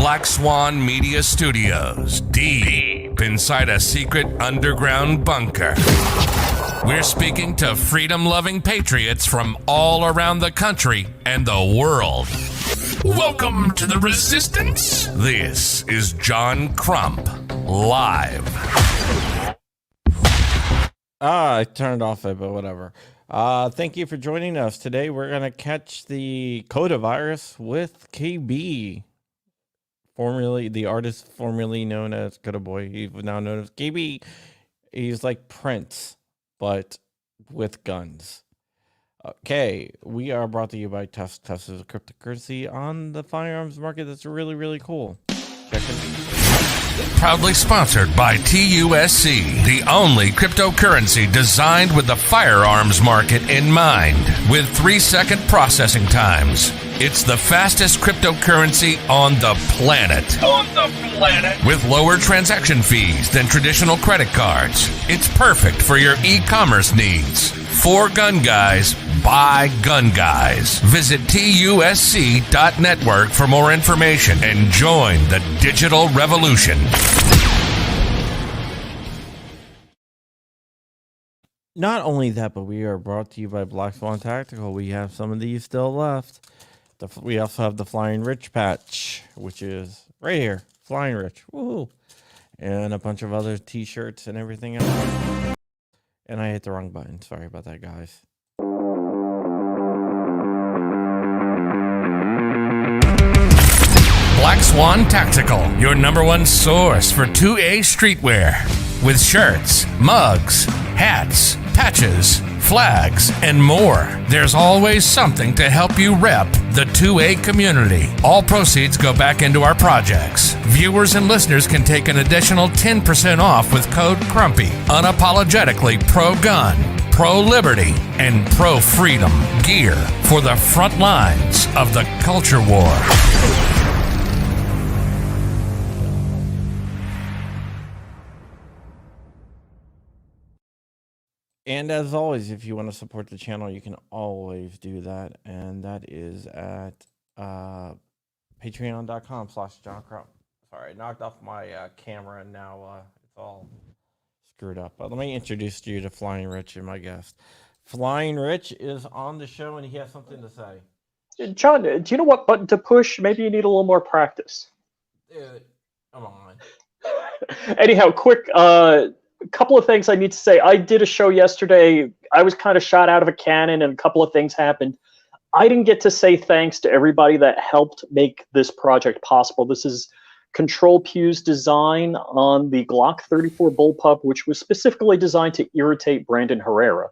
Black Swan Media Studios, deep inside a secret underground bunker. We're speaking to freedom-loving patriots from all around the country and the world. Welcome to the Resistance. This is John Crump, live. I turned off it, but whatever. Thank you for joining us. Today we're going to catch the Kotavirus with KB. Formerly, the artist formerly known as Kota Boy. He's now known as KB. He's like Prince, but with guns. Okay, we are brought to you by Test. Test is a cryptocurrency on the firearms market that's really, really cool. Check it. Proudly sponsored by TUSC, the only cryptocurrency designed with the firearms market in mind, with 3-second processing times. It's the fastest cryptocurrency on the planet. With lower transaction fees than traditional credit cards. It's perfect for your e-commerce needs. For gun guys, by gun guys. Visit TUSC.network for more information and join the digital revolution. Not only that, but we are brought to you by Black Swan Tactical. We have some of these still left. We also have the Flying Rich patch, which is right here. Flying Rich. Woohoo. And a bunch of other t-shirts and everything else. And I hit the wrong button. Sorry about that, guys. Black Swan Tactical, your #1 source for 2A streetwear. With shirts, mugs, hats, patches, flags, and more. There's always something to help you rep the 2A community. All proceeds go back into our projects. Viewers and listeners can take an additional 10% off with code CRUMPY. Unapologetically pro-gun, pro-liberty, and pro-freedom gear for the front lines of the culture war. And as always, if you want to support the channel, you can always do that. And that is at patreon.com/John Crump. Sorry, I knocked off my camera and now it's all screwed up. But let me introduce you to Flying Rich and my guest. Flying Rich is on the show and he has something to say. John, do you know what button to push? Maybe you need a little more practice. Dude, come on. Anyhow, quick couple of things I need to say. I did a show yesterday. I was kind of shot out of a cannon and a couple of things happened. I didn't get to say thanks to everybody that helped make this project possible. This is Control Pew's design on the Glock 34 Bullpup, which was specifically designed to irritate Brandon Herrera.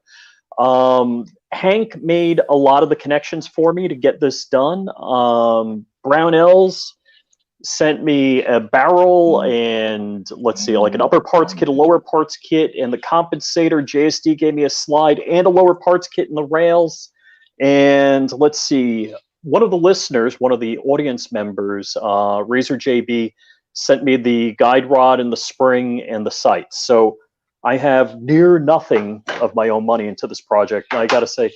Hank made a lot of the connections for me to get this done. Brownells sent me a barrel and let's see, like an upper parts kit, a lower parts kit, and the compensator. JSD gave me a slide and a lower parts kit and the rails. And let's see, one of the listeners, one of the audience members, Razor JB, sent me the guide rod and the spring and the sights. So I have near nothing of my own money into this project. I got to say,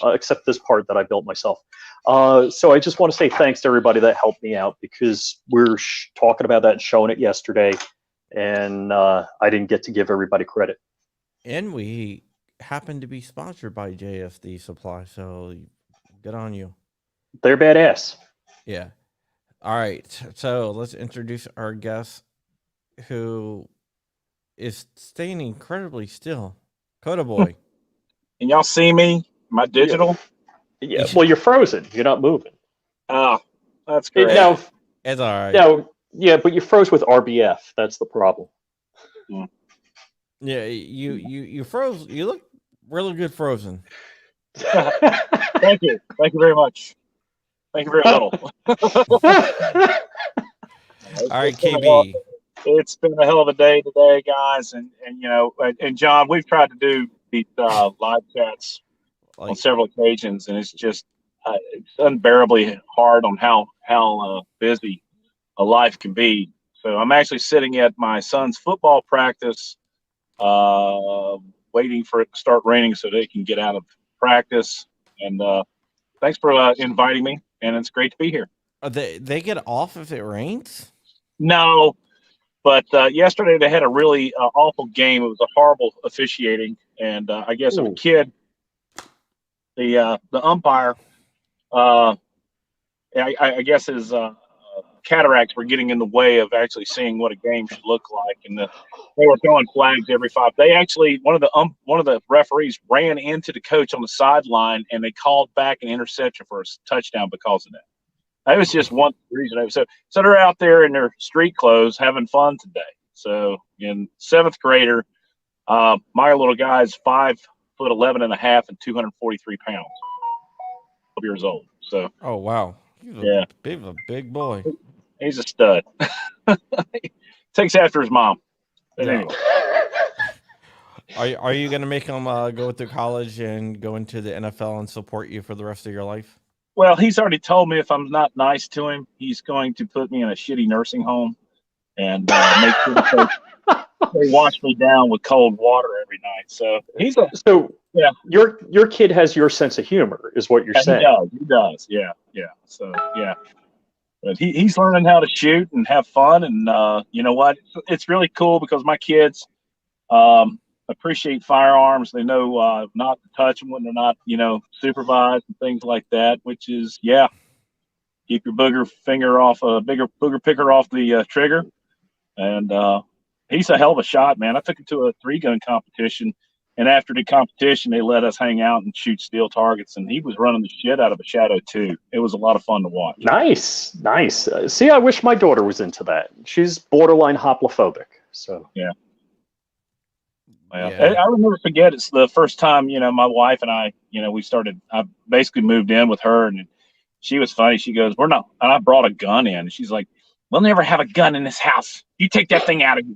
except this part that I built myself. So I just want to say thanks to everybody that helped me out, because we're talking about that and showing it yesterday, and I didn't get to give everybody credit. And we happen to be sponsored by JFD Supply, so good on you. They're badass. Yeah. All right. So let's introduce our guest, who is staying incredibly still. Kota Boy. Can y'all see me? Am I digital? Yeah. Well, you're frozen. You're not moving. Oh, that's great. Now, it's all right. Now, yeah, but you froze with RBF. That's the problem. Yeah, you froze. You look really good frozen. Thank you. Thank you very much. Thank you very little. All right, KB. It's been a hell of a day today, guys, and you know, and John, we've tried to do these live chats on several occasions, and it's just it's unbearably hard on how busy a life can be. So I'm actually sitting at my son's football practice, waiting for it to start raining so they can get out of practice. And thanks for inviting me, and it's great to be here. They get off if it rains? No, but yesterday they had a really awful game. It was a horrible officiating, and I guess a kid, the umpire, uh, I guess his cataracts were getting in the way of actually seeing what a game should look like, and they were throwing flags every 5. They actually one of the referees ran into the coach on the sideline, and they called back an interception for a touchdown because of that. That was just one reason. So they're out there in their street clothes having fun today. So in 7th grader, my little guy is 5'11" and a half and 243 pounds, 12 years old. So oh wow, he's a big boy. He's a stud. Takes after his mom. But anyway. Are you going to make him go to college and go into the NFL and support you for the rest of your life? Well, he's already told me if I'm not nice to him, he's going to put me in a shitty nursing home and make sure they wash me down with cold water every night. So yeah. Your kid has your sense of humor, is what you're saying. He does. Yeah. So yeah, but he's learning how to shoot and have fun, and you know what? It's really cool because my kids appreciate firearms. They know not to touch them when they're not, supervised and things like that, which is, keep your booger picker off the trigger. And he's a hell of a shot, man. I took him to a 3-gun competition, and after the competition, they let us hang out and shoot steel targets, and he was running the shit out of a Shadow 2. It was a lot of fun to watch. Nice. See, I wish my daughter was into that. She's borderline hoplophobic, so. Yeah. Well, I'll never forget. It's the first time, my wife and I, I basically moved in with her, and she was funny. She goes, "We're not," and I brought a gun in. And she's like, "We'll never have a gun in this house. You take that thing out of here."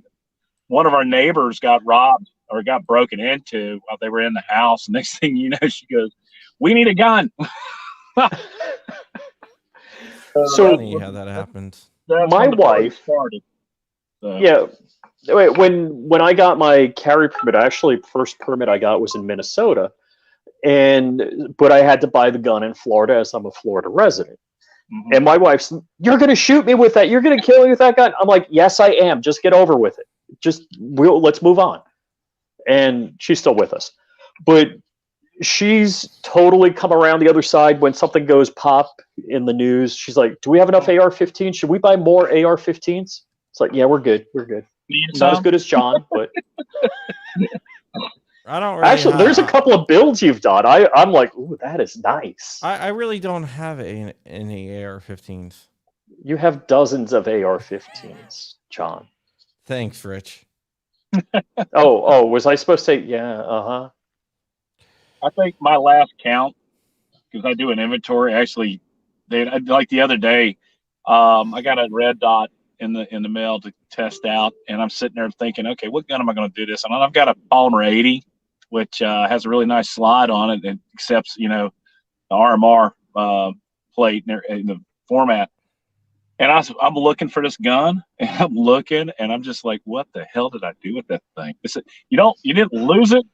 One of our neighbors got robbed or got broken into while they were in the house. And next thing you know, she goes, "We need a gun." So funny how that happens. My wife started. Yeah. When I got my carry permit, actually, first permit I got was in Minnesota, but I had to buy the gun in Florida as I'm a Florida resident. Mm-hmm. And my wife's, "You're going to shoot me with that? You're going to kill me with that gun?" I'm like, "Yes, I am. Just get over with it. Let's move on." And she's still with us, but she's totally come around the other side when something goes pop in the news. She's like, "Do we have enough AR-15s? Should we buy more AR-15s?" It's like, "Yeah, we're good. We're good." Not as good as John, but I don't really actually. There's a couple of builds you've done. I'm like, "Ooh, that is nice." I really don't have any AR-15s. You have dozens of AR-15s, John. Thanks, Rich. Oh, was I supposed to say yeah? I think my last count, because I do an inventory. Actually, like the other day, I got a red dot in the mail to test out, and I'm sitting there thinking, okay, what gun am I going to do this? And I've got a Polymer 80, which has a really nice slide on it and accepts, the RMR plate in the format. And I'm looking for this gun, and I'm looking, and I'm just like, what the hell did I do with that thing? You didn't lose it,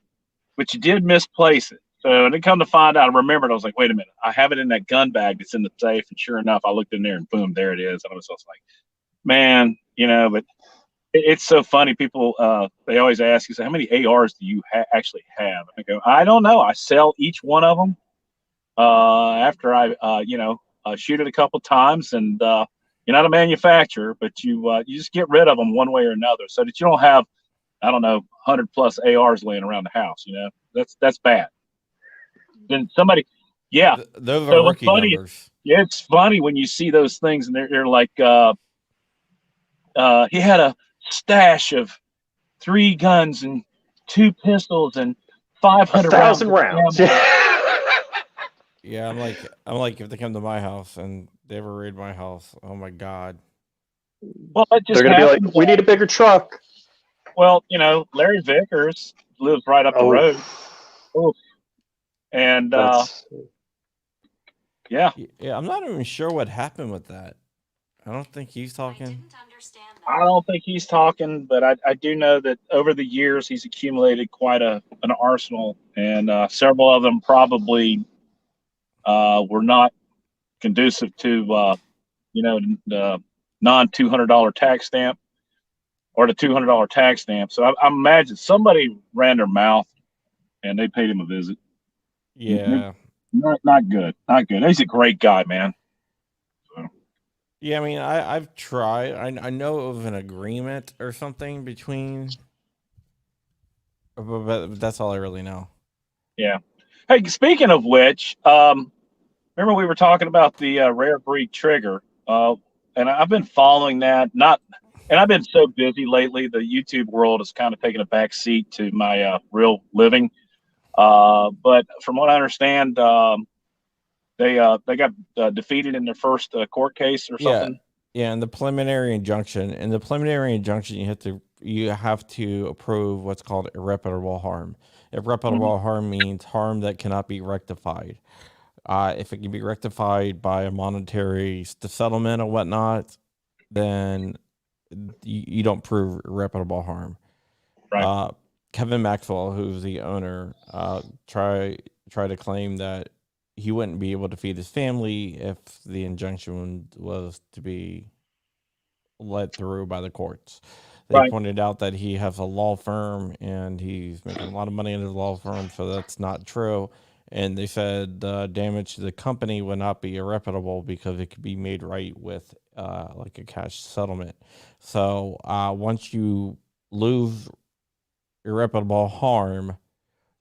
but you did misplace it. So and then come to find out, I remembered, I was like, wait a minute, I have it in that gun bag that's in the safe. And sure enough, I looked in there and boom, there it is. And I was like, man, but it's so funny. People, they always ask you, so how many ARs do you actually have? And I go, I don't know. I sell each one of them after I, shoot it a couple times, and you're not a manufacturer, but you just get rid of them one way or another, so that you don't have, I don't know, 100+ ARs laying around the house. That's bad. Then somebody, those are rookie numbers. Yeah, it's funny when you see those things, and they're like, he had a stash of 3 guns and 2 pistols and 500 rounds. Yeah, I'm like, if they come to my house and they ever raid my house, oh my God. Well, they're gonna be like, "We need a bigger truck." Well, Larry Vickers lives right up the road. Oh. And yeah, I'm not even sure what happened with that. I don't think he's talking. I don't think he's talking, but I do know that over the years he's accumulated quite an arsenal, and several of them probably were not conducive to the non-$200 tax stamp or the $200 tax stamp. So I imagine somebody ran their mouth and they paid him a visit. Yeah. Not good. Not good. He's a great guy, man. So. Yeah, I mean, I've tried. I know of an agreement or something between, but that's all I really know. Yeah. Hey, speaking of which, remember we were talking about the rare breed trigger, and I've been following that. And I've been so busy lately. The YouTube world has kind of taken a back seat to my real living. But from what I understand, they got defeated in their first court case or something. Yeah, and the preliminary injunction. In the preliminary injunction, you have to approve what's called irreparable harm. Irreparable harm means harm that cannot be rectified. If it can be rectified by a monetary settlement or whatnot, then you don't prove irreparable harm. Right. Kevin Maxwell, who's the owner, try to claim that he wouldn't be able to feed his family if the injunction was to be led through by the courts. They pointed out that he has a law firm and he's making a lot of money in his law firm, so that's not true. And they said the damage to the company would not be irreparable because it could be made right with like a cash settlement. So once you lose irreparable harm,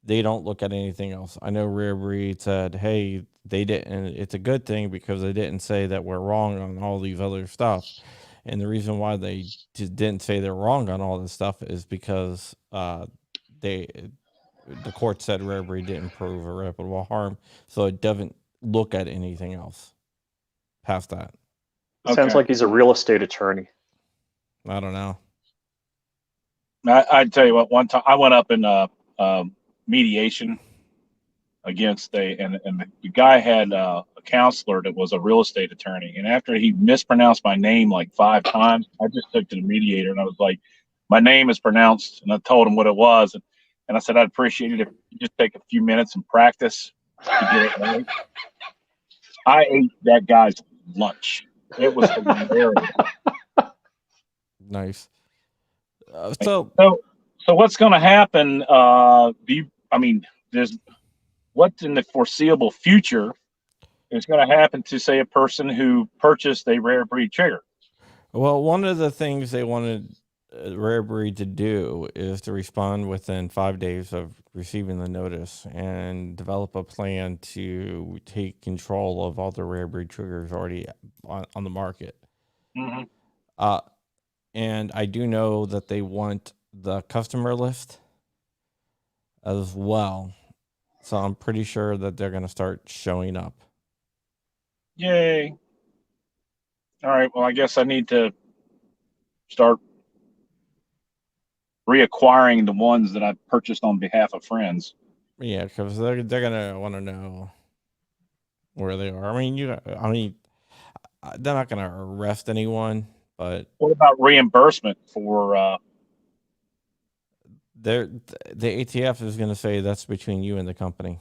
they don't look at anything else. I know Rare Breed said, hey, they didn't. It's a good thing because they didn't say that we're wrong on all these other stuff. And the reason why they just didn't say they're wrong on all this stuff is because the court said Rare Breed didn't prove irreparable harm, so it doesn't look at anything else past that. Sounds like he's a real estate attorney. I don't know. I'd tell you what. One time I went up in mediation against and the guy had a counselor that was a real estate attorney, and after he mispronounced my name like 5 times, I just took to the mediator and I was like, my name is pronounced, and I told him what it was, and I said I'd appreciate it if you just take a few minutes and practice to get it right. I ate that guy's lunch. It was hilarious. Nice. So what's going to happen? There's what's in the foreseeable future is going to happen to, say, a person who purchased a rare breed trigger? Well, one of the things they wanted Rare Breed to do is to respond within 5 days of receiving the notice and develop a plan to take control of all the Rare Breed triggers already on the market. Mm-hmm. And I do know that they want the customer list as well. So I'm pretty sure that they're going to start showing up. Yay. All right. Well, I guess I need to start reacquiring the ones that I purchased on behalf of friends. Yeah, because they're going to want to know where they are. I mean, they're not going to arrest anyone, but what about reimbursement for the ATF is going to say that's between you and the company.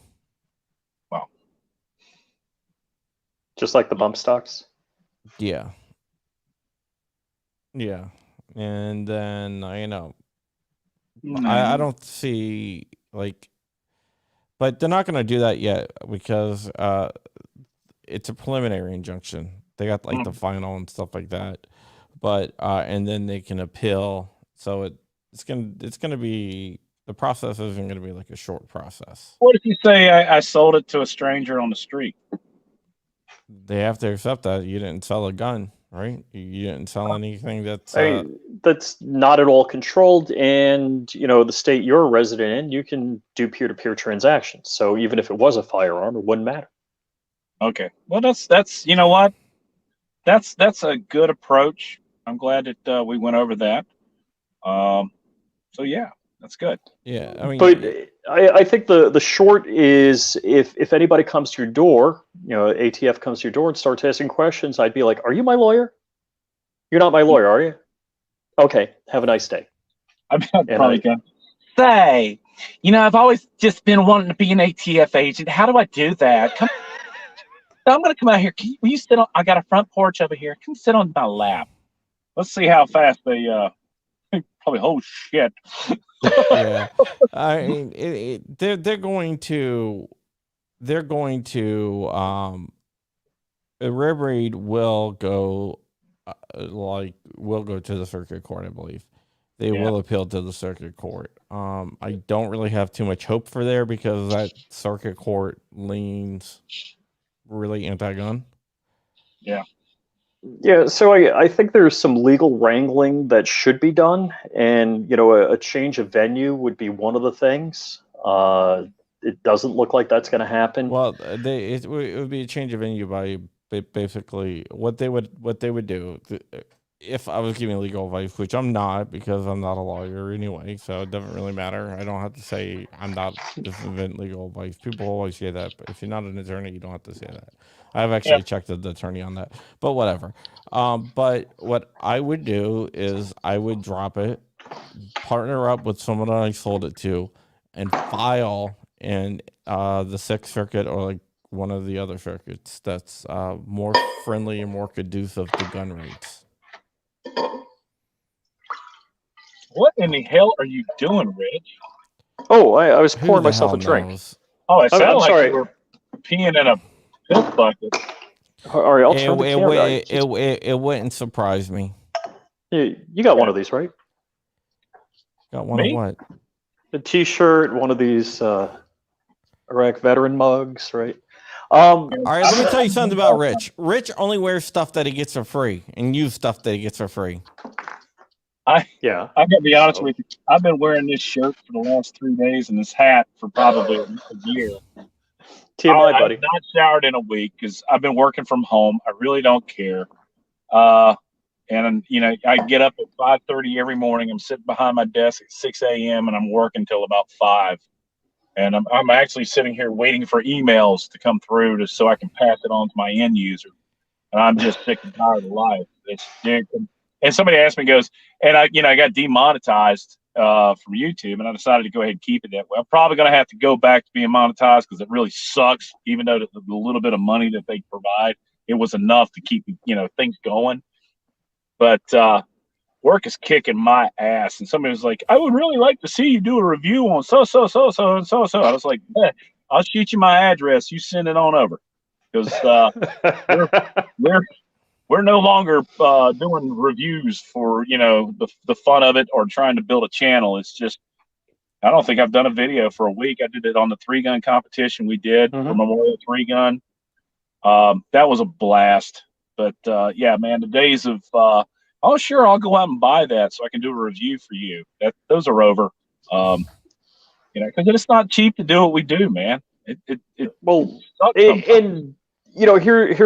Wow. Just like the bump stocks? Yeah. Yeah. And then, I don't see, but they're not going to do that yet because it's a preliminary injunction. They got the final and stuff like that. But, and then they can appeal. So it's going to be, the process isn't going to be like a short process. What if you say I sold it to a stranger on the street? They have to accept that you didn't sell a gun, right? You didn't sell anything that's that's not at all controlled. And the state you're a resident in, you can do peer-to-peer transactions. So even if it was a firearm, it wouldn't matter. Okay. Well, that's you know what? That's a good approach. I'm glad that we went over that. So yeah, that's good. Yeah, but I think the short is if anybody comes to your door, ATF comes to your door and starts asking questions, I'd be like, "Are you my lawyer? You're not my lawyer, are you? Okay, have a nice day." I'm probably going to say, I've always just been wanting to be an ATF agent. How do I do that? Come I'm going to come out here. Will you sit on? I got a front porch over here. Come sit on my lap. Let's see how fast they probably. Oh shit! Yeah, I mean, they're going to Rib Reed will go will go to the circuit court, I believe. They will appeal to the circuit court. I don't really have too much hope for there because that circuit court leans really anti-gun. Yeah. Yeah, so I think there's some legal wrangling that should be done, and a change of venue would be one of the things. It doesn't look like that's going to happen. Well, it would be a change of venue by basically what they would do. If I was giving legal advice, which I'm not because I'm not a lawyer anyway, so it doesn't really matter. I don't have to say I'm not giving legal advice. People always say that, but if you're not an attorney, you don't have to say that. I've actually checked with the attorney on that, but whatever. But what I would do is I would drop it, partner up with someone I sold it to, and file in the Sixth Circuit or like one of the other circuits that's more friendly and more conducive to gun rates. What in the hell are you doing, Rich? Oh, I was pouring myself a drink. Knows? Oh, it sounded like sorry. you were peeing in a piss bucket. All right, I'll turn the camera. It wouldn't surprise me. You got one of these, right? Got one Me? of what? A T-shirt, one of these Iraq veteran mugs, right? All right, let me tell you something about Rich. Rich only wears stuff that he gets for free and use stuff that he gets for free. I got to be honest with you. I've been wearing this shirt for the last 3 days and this hat for probably a year. TMI, buddy. I've not showered in a week because I've been working from home. I really don't care. And I get up at 5:30 every morning. I'm sitting behind my desk at 6 a.m. and I'm working till about 5. And I'm actually sitting here waiting for emails to come through so I can pass it on to my end user. And I'm just sick and tired of life. And somebody asked me, goes, and I got demonetized from YouTube, and I decided to go ahead and keep it that way. I'm probably going to have to go back to being monetized because it really sucks. Even though the little bit of money that they provide, it was enough to keep things going. But work is kicking my ass. And somebody was like, I would really like to see you do a review on so. I was like, I'll shoot you my address. You send it on over. Because we're no longer doing reviews for, the fun of it or trying to build a channel. It's just, I don't think I've done a video for a week. I did it on the 3-gun competition we did for Memorial 3-gun. That was a blast. But, yeah, man, the days of, oh, sure, I'll go out and buy that so I can do a review for you. Those are over. Because it's not cheap to do what we do, man. Here's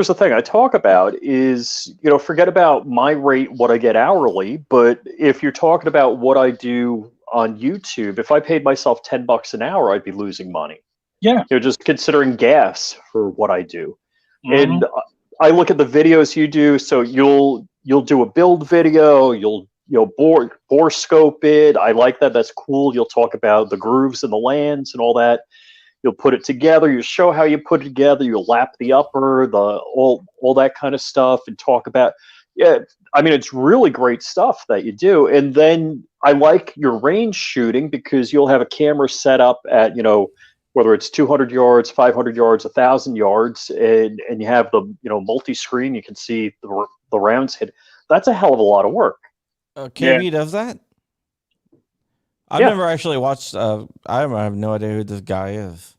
the thing I talk about is, forget about my rate, what I get hourly. But if you're talking about what I do on YouTube, if I paid myself $10 an hour, I'd be losing money. Yeah. Just considering gas for what I do. And I look at the videos you do. So you'll do a build video. You'll bore scope it. I like that. That's cool. You'll talk about the grooves and the lands and all that. You'll put it together. You show how you put it together. You'll lap the upper, all that kind of stuff, and talk about. Yeah, I mean, it's really great stuff that you do. And then I like your range shooting because you'll have a camera set up at whether it's 200 yards, 500 yards, 1,000 yards, and you have the multi-screen. You can see the rounds hit. That's a hell of a lot of work. KB does that. I've never actually watched. I have no idea who this guy is.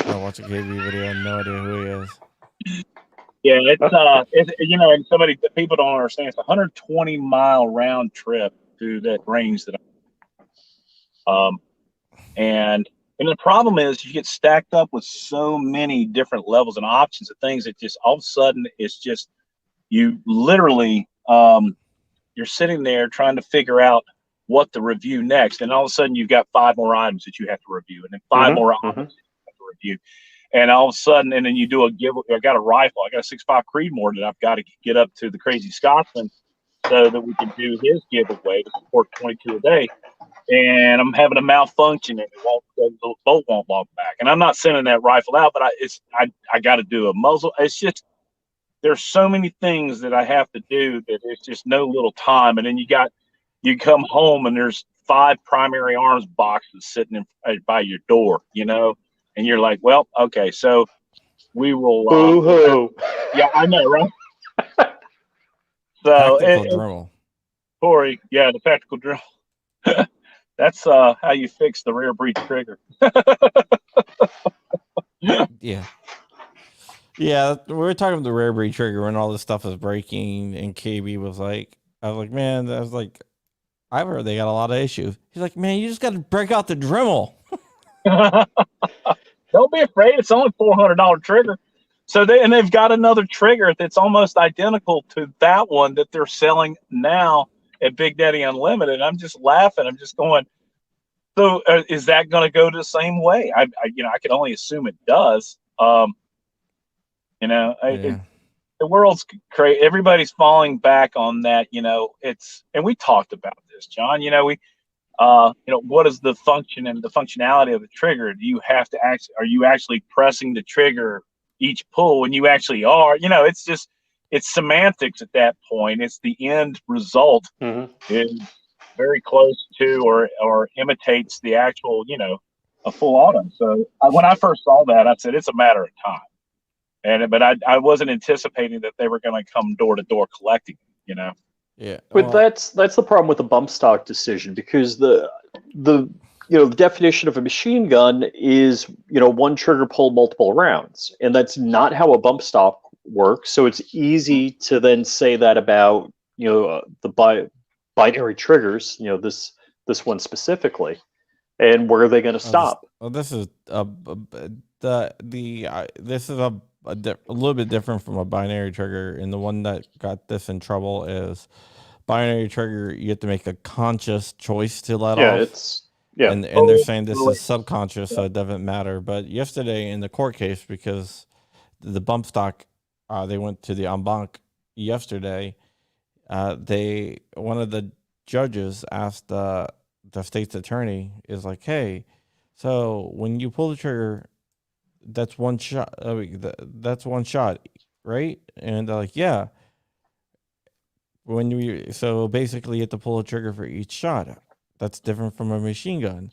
I watch a KB video. I have no idea who he is. Yeah, and people don't understand. It's a 120-mile round trip to that range that. And the problem is you get stacked up with so many different levels and options of things that just all of a sudden it's just you literally you're sitting there trying to figure out what to review next, and all of a sudden you've got 5 more items that you have to review, and then 5 more items you have to review, and all of a sudden, and then you do a give. I got a rifle. I got a 6.5 Creedmoor that I've got to get up to the Crazy Scotsman so that we can do his giveaway to support 22 a day. And I'm having a malfunction and the bolt won't lock back. And I'm not sending that rifle out, but I got to do a muzzle. It's just, there's so many things that I have to do that it's just no little time. And then you come home and there's 5 primary arms boxes sitting by your door, and you're like, well, okay, so we will. Boo-hoo. Yeah, I know, right? So, tactical drill. Corey, yeah, the tactical drill. That's how you fix the rear breech trigger. Yeah. Yeah, we were talking about the rear breech trigger when all this stuff was breaking, and KB was like, man, I've heard they got a lot of issues. He's like, man, you just got to break out the Dremel. Don't be afraid. It's only $400 trigger. So they've got another trigger that's almost identical to that one that they're selling now at Big Daddy Unlimited. I'm just laughing. I'm just going, so is that going to go the same way? I can only assume it does. The world's crazy. Everybody's falling back on that. And we talked about this, John. What is the function and the functionality of the trigger? Are you actually pressing the trigger each pull when you actually are? It's semantics at that point. It's the end result is very close to or imitates the actual, a full auto. So when I first saw that, I said it's a matter of time. But I wasn't anticipating that they were going to come door to door collecting. Yeah, but that's the problem with the bump stock decision, because the definition of a machine gun is one trigger pull, multiple rounds, and that's not how a bump stock works. So it's easy to then say that about the binary triggers, this one specifically, and where are they going to stop? This is this is a little bit different from a binary trigger, and the one that got this in trouble is binary trigger. You have to make a conscious choice to let off. And they're saying this is subconscious, so it doesn't matter. But yesterday in the court case, because the bump stock, they went to the en banc yesterday. One of the judges asked the state's attorney, is like, hey, so when you pull the trigger, that's one shot. That's one shot, right? And they're like, yeah. So basically, you have to pull a trigger for each shot. That's different from a machine gun.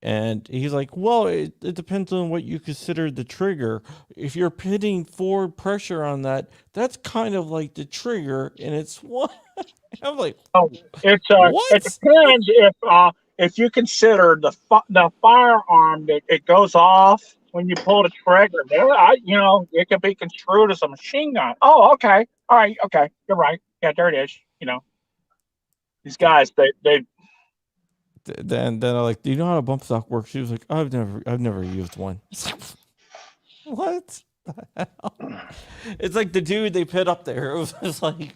And he's like, well, it depends on what you consider the trigger. If you're putting forward pressure on that, that's kind of like the trigger, and it's what I'm like. Oh, it depends if you consider the firearm that it goes off when you pull the trigger. It can be construed as a machine gun. Oh, okay, all right, okay, you're right. Yeah, there it is. These guys, they. Then they're like, do you know how a bump stock works? She was like, I've never used one. What the hell? It's like the dude they put up there. It was just like,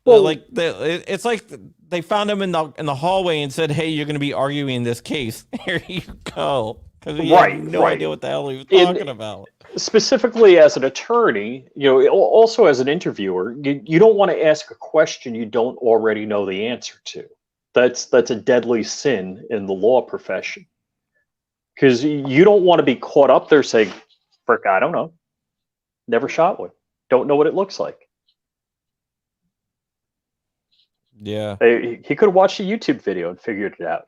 it's like they found him in the hallway and said, hey, you're going to be arguing this case. Here you go. Because he had no idea what the hell he was talking about. Specifically as an attorney, also as an interviewer, you don't want to ask a question you don't already know the answer to. That's a deadly sin in the law profession, because you don't want to be caught up there saying, frick, I don't know. Never shot one. Don't know what it looks like. Yeah. He could have watched a YouTube video and figured it out.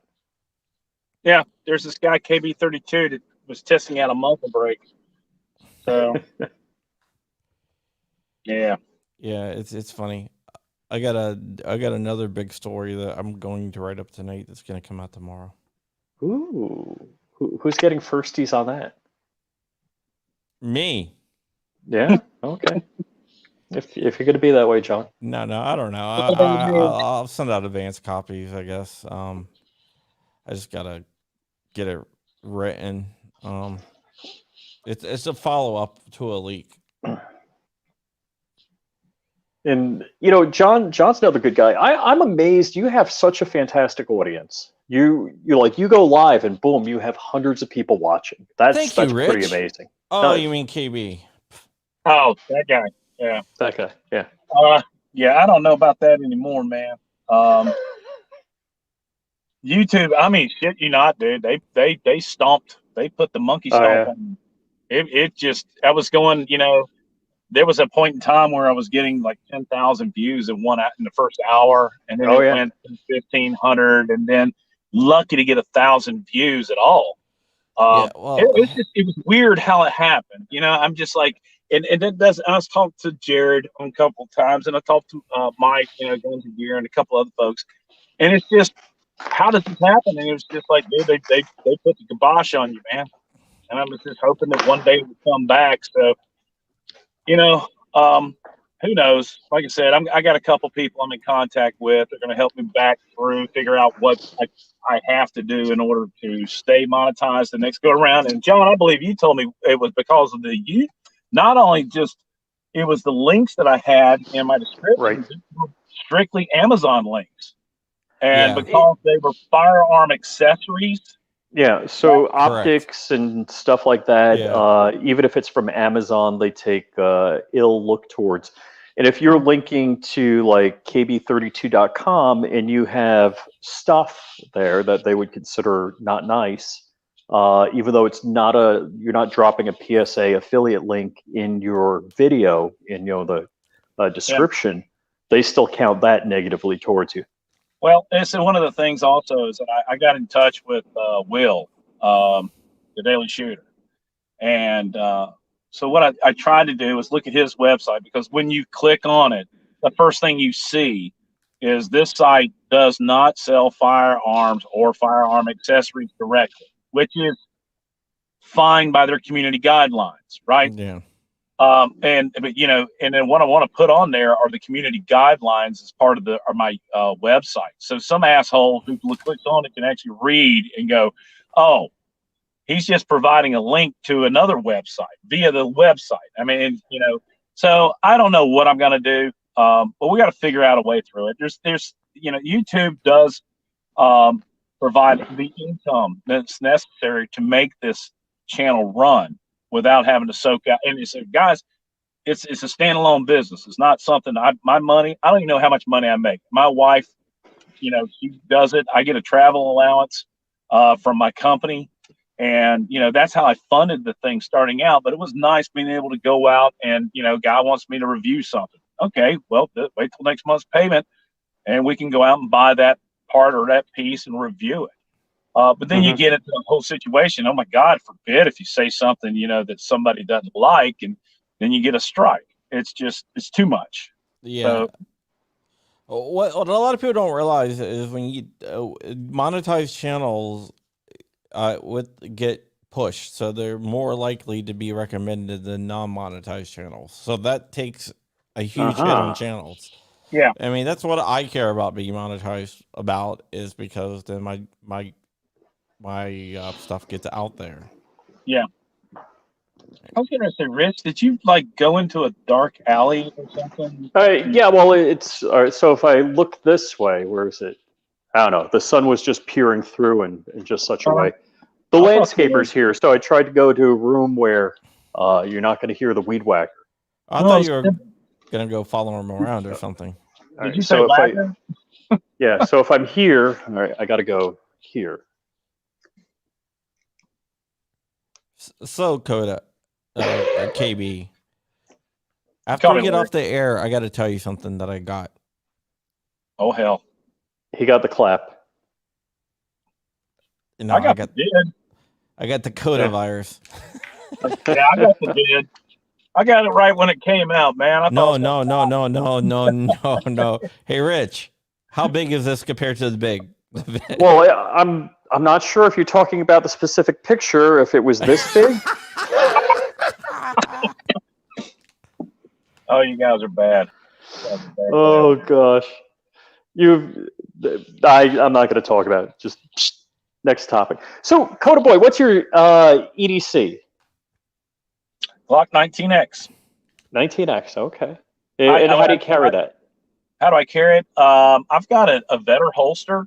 Yeah, there's this guy, KB32, that was testing out a muzzle brake. So, yeah. Yeah, it's funny. I got another big story that I'm going to write up tonight that's going to come out tomorrow. Ooh. Who's getting firsties on that? Me. Yeah? Okay. If you're going to be that way, John. No, I don't know. I'll send out advance copies, I guess. I just got to get it written. It's a follow-up to a leak. And John's another good guy. I'm amazed you have such a fantastic audience. You go live and boom, you have hundreds of people watching. That's pretty amazing. Oh, you mean KB? Oh, that guy. Yeah. That guy. Yeah. Yeah, I don't know about that anymore, man. YouTube, I mean, shit, you not, dude. They stomped. They put the monkey Oh stomp yeah. on. It just. I was going. There was a point in time where I was getting like 10,000 views in the first hour, and then Oh it yeah. went to 1,500, and then lucky to get 1,000 views at all. Yeah, well, It was weird how it happened. I'm just like, and it does. I was talked to Jared on a couple of times, and I talked to Mike, Guns and Gear, and a couple other folks, and it's just, how does this happen? And it was just like, dude, they put the kibosh on you, man. And I was just hoping that one day it would come back. So, you know, um, who knows? Like I said, I got a couple people I'm in contact with. They're going to help me back through, figure out what I have to do in order to stay monetized the next go around. And John, I believe you told me it was because of not only just, it was the links that I had in my Right. description, strictly Amazon links. And yeah, because they were firearm accessories. Yeah, so correct. optics and stuff like that, Yeah. even if it's from Amazon, they take ill look towards. And if you're linking to like kb32.com and you have stuff there that they would consider not nice, even though you're not dropping a PSA affiliate link in your video in the description, they still count that negatively towards you. Well, it's one of the things also is that I got in touch with Will, the Daily Shooter. And so what I tried to do was look at his website, because when you click on it, the first thing you see is this site does not sell firearms or firearm accessories directly, which is fine by their community guidelines, right? Yeah. But and then what I want to put on there are the community guidelines as part of my website. So some asshole who clicks on it can actually read and go, oh, he's just providing a link to another website via the website. I mean, so I don't know what I'm going to do, but we got to figure out a way through it. There's YouTube does provide the income that's necessary to make this channel run without having to soak out. And it's guys, it's a standalone business. It's not something my money. I don't even know how much money I make. My wife, she does it. I get a travel allowance from my company. And, that's how I funded the thing starting out. But it was nice being able to go out and, guy wants me to review something. Okay, well, wait till next month's payment and we can go out and buy that part or that piece and review it. But then you get into the whole situation. Oh my God, forbid if you say something, that somebody doesn't like, and then you get a strike. It's too much. Yeah. So, what a lot of people don't realize is when you monetize channels get pushed, so they're more likely to be recommended than non-monetized channels. So that takes a huge hit on channels. yeah. I mean, that's what I care about being monetized about, is because then my stuff gets out there. Yeah. I was gonna say, Rich, did you go into a dark alley or something? Yeah, well, it's so if I look this way, where is it? I don't know. The sun was just peering through in just such a way. The landscaper's here, so I tried to go to a room where you're not going to hear the weed whacker. I thought you were gonna go follow him around or something. Did you say whacker? Yeah, so if I'm here, all right, I got to go here. So Kota, KB, after we get off the air, I got to tell you something that I got. Oh hell! He got the clap. No, I got the bid. I got the Kotavirus. Yeah, I got the bid. I got it right when it came out, man. No. Hey, Rich, how big is this compared to the big? Well, I'm not sure if you're talking about the specific picture. If it was this big. Oh, you guys are bad. Oh gosh, I'm not going to talk about it. Just next topic. So, Kota Boy, what's your EDC? Glock 19X. 19X. Okay. And how do you carry that? How do I carry it? I've got a Vetter holster.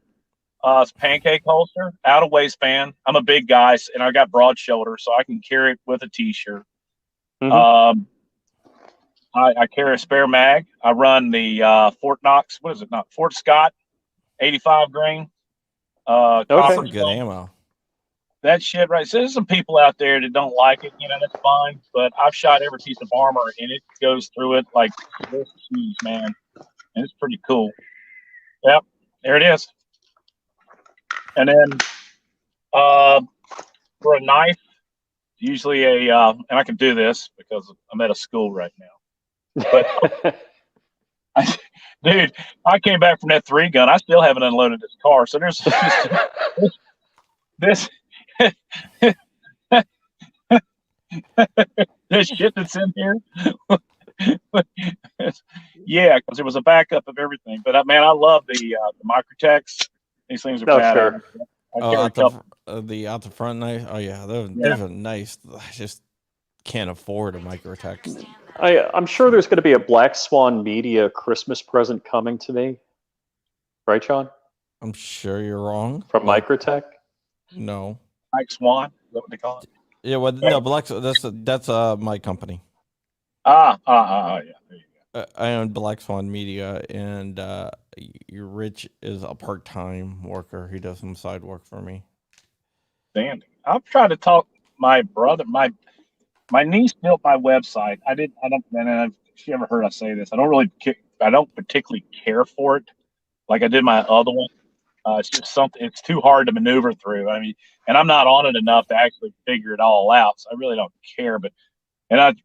It's a pancake holster, out of waistband. I'm a big guy, and I got broad shoulders, so I can carry it with a t-shirt. I carry a spare mag. I run the Fort Knox. What is it? Not Fort Scott, 85 grain. That's Okay. some good ammo. That shit, right? So there's some people out there that don't like it. That's fine. But I've shot every piece of armor, and it goes through it like this cheese, man. And it's pretty cool. Yep, there it is. And then for a knife, usually and I can do this because I'm at a school right now. But dude, I came back from that 3-gun. I still haven't unloaded this car. So there's this this shit that's in here. Yeah, because it was a backup of everything. But man, I love the Microtex. These things are bad. Sure. The out the front knife. Oh yeah, those are nice. I just can't afford a Microtex. I'm sure there's going to be a Black Swan Media Christmas present coming to me, right, John? I'm sure you're wrong. From Microtech? No. Mike Swan, is that what they call it? Yeah, well, no, that's my company. Yeah. There you go. I own Black Swan Media, and Rich is a part-time worker. He does some side work for me. Standing. I'm trying to talk my brother. My niece built my website. She ever heard I say this? I don't particularly care for it like I did my other one. It's just something. It's too hard to maneuver through. I mean, and I'm not on it enough to actually figure it all out. So I really don't care. But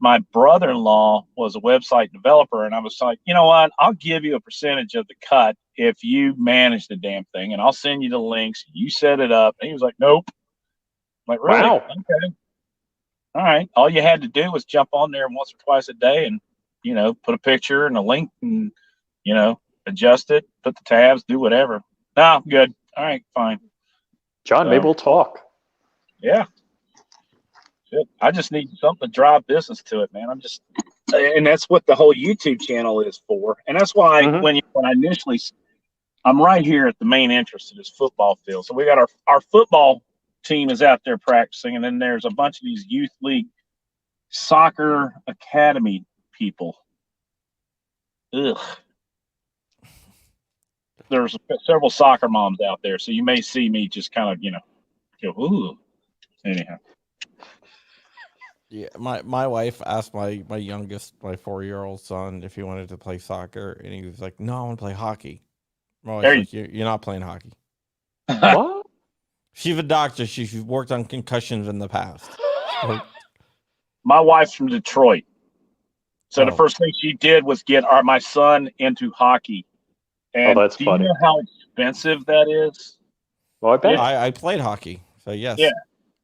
my brother-in-law was a website developer, and I was like, you know what? I'll give you a percentage of the cut if you manage the damn thing, and I'll send you the links. You set it up. And he was like, nope. I'm like, really? Wow. Okay. All right. All you had to do was jump on there once or twice a day and, put a picture and a link and, adjust it, put the tabs, do whatever. No, good. All right, fine. John, maybe we'll talk. Yeah. Shit. I just need something to drive business to it, man. And that's what the whole YouTube channel is for. And that's why when I initially, I'm right here at the main entrance to this football field. So we got our football team is out there practicing, and then there's a bunch of these youth league soccer academy people. Ugh. There's several soccer moms out there, so you may see me just kind of, go, ooh. Anyhow. Yeah, my wife asked my youngest, my 4-year-old son, if he wanted to play soccer, and he was like, "No, I want to play hockey." My wife's like, "You're not playing hockey." What? She's a doctor. She's worked on concussions in the past. My wife's from Detroit, so the first thing she did was get my son into hockey. And that's funny. You know how expensive that is? Well, I bet. I played hockey, so yes. Yeah.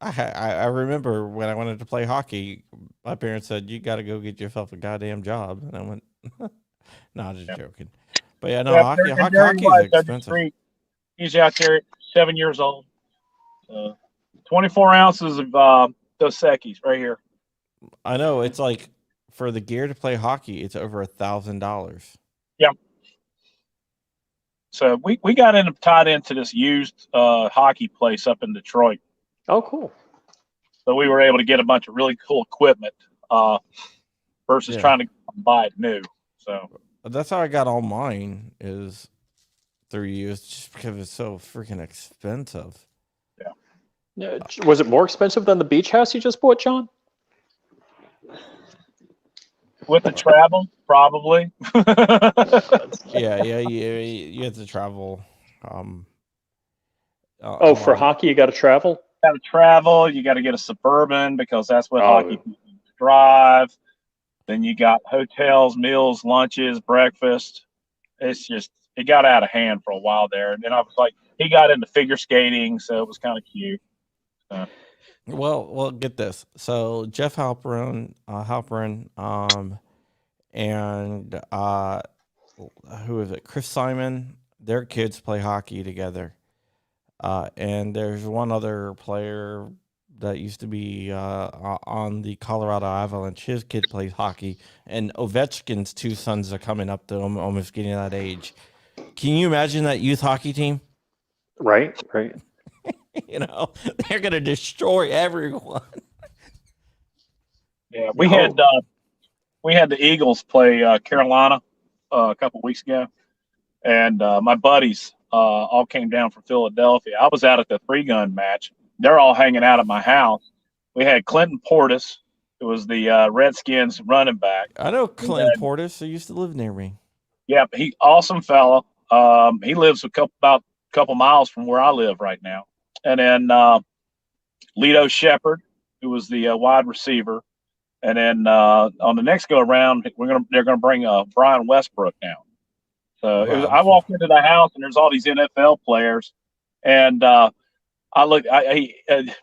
I remember when I wanted to play hockey, my parents said, "You got to go get yourself a goddamn job," and I went, "No, just joking." But yeah, no, hockey is expensive. He's out there at 7 years old. 24 ounces of Dos Equis right here. I know, it's like for the gear to play hockey, it's over $1,000. Yeah. So we got tied into this used hockey place up in Detroit. Oh, cool. So we were able to get a bunch of really cool equipment versus trying to buy it new. So that's how I got all mine, is through used, just because it's so freaking expensive. Yeah. Was it more expensive than the beach house you just bought, John? With the travel, probably. Yeah, you have to travel. For hockey, you got to travel? You got to travel. You got to get a Suburban because that's what hockey people drive. Then you got hotels, meals, lunches, breakfast. It's just, it got out of hand for a while there. And then I was like, he got into figure skating, so it was kind of cute. Well, get this. So Jeff Halperin, and who is it? Chris Simon. Their kids play hockey together. And there's one other player that used to be on the Colorado Avalanche. His kid plays hockey, and Ovechkin's 2 sons are coming up to him, almost getting that age. Can you imagine that youth hockey team? Right. They're going to destroy everyone. Yeah, we had we had the Eagles play Carolina a couple weeks ago, and my buddies all came down from Philadelphia. I was out at the 3-gun match. They're all hanging out at my house. We had Clinton Portis, who was the Redskins running back. I know Clinton Portis. He used to live near me. Yeah, he awesome fella. He lives about a couple miles from where I live right now. And then Lito Shepard, who was the wide receiver. And then on the next go around, they're gonna bring Brian Westbrook down. So I walked into the house and there's all these NFL players, and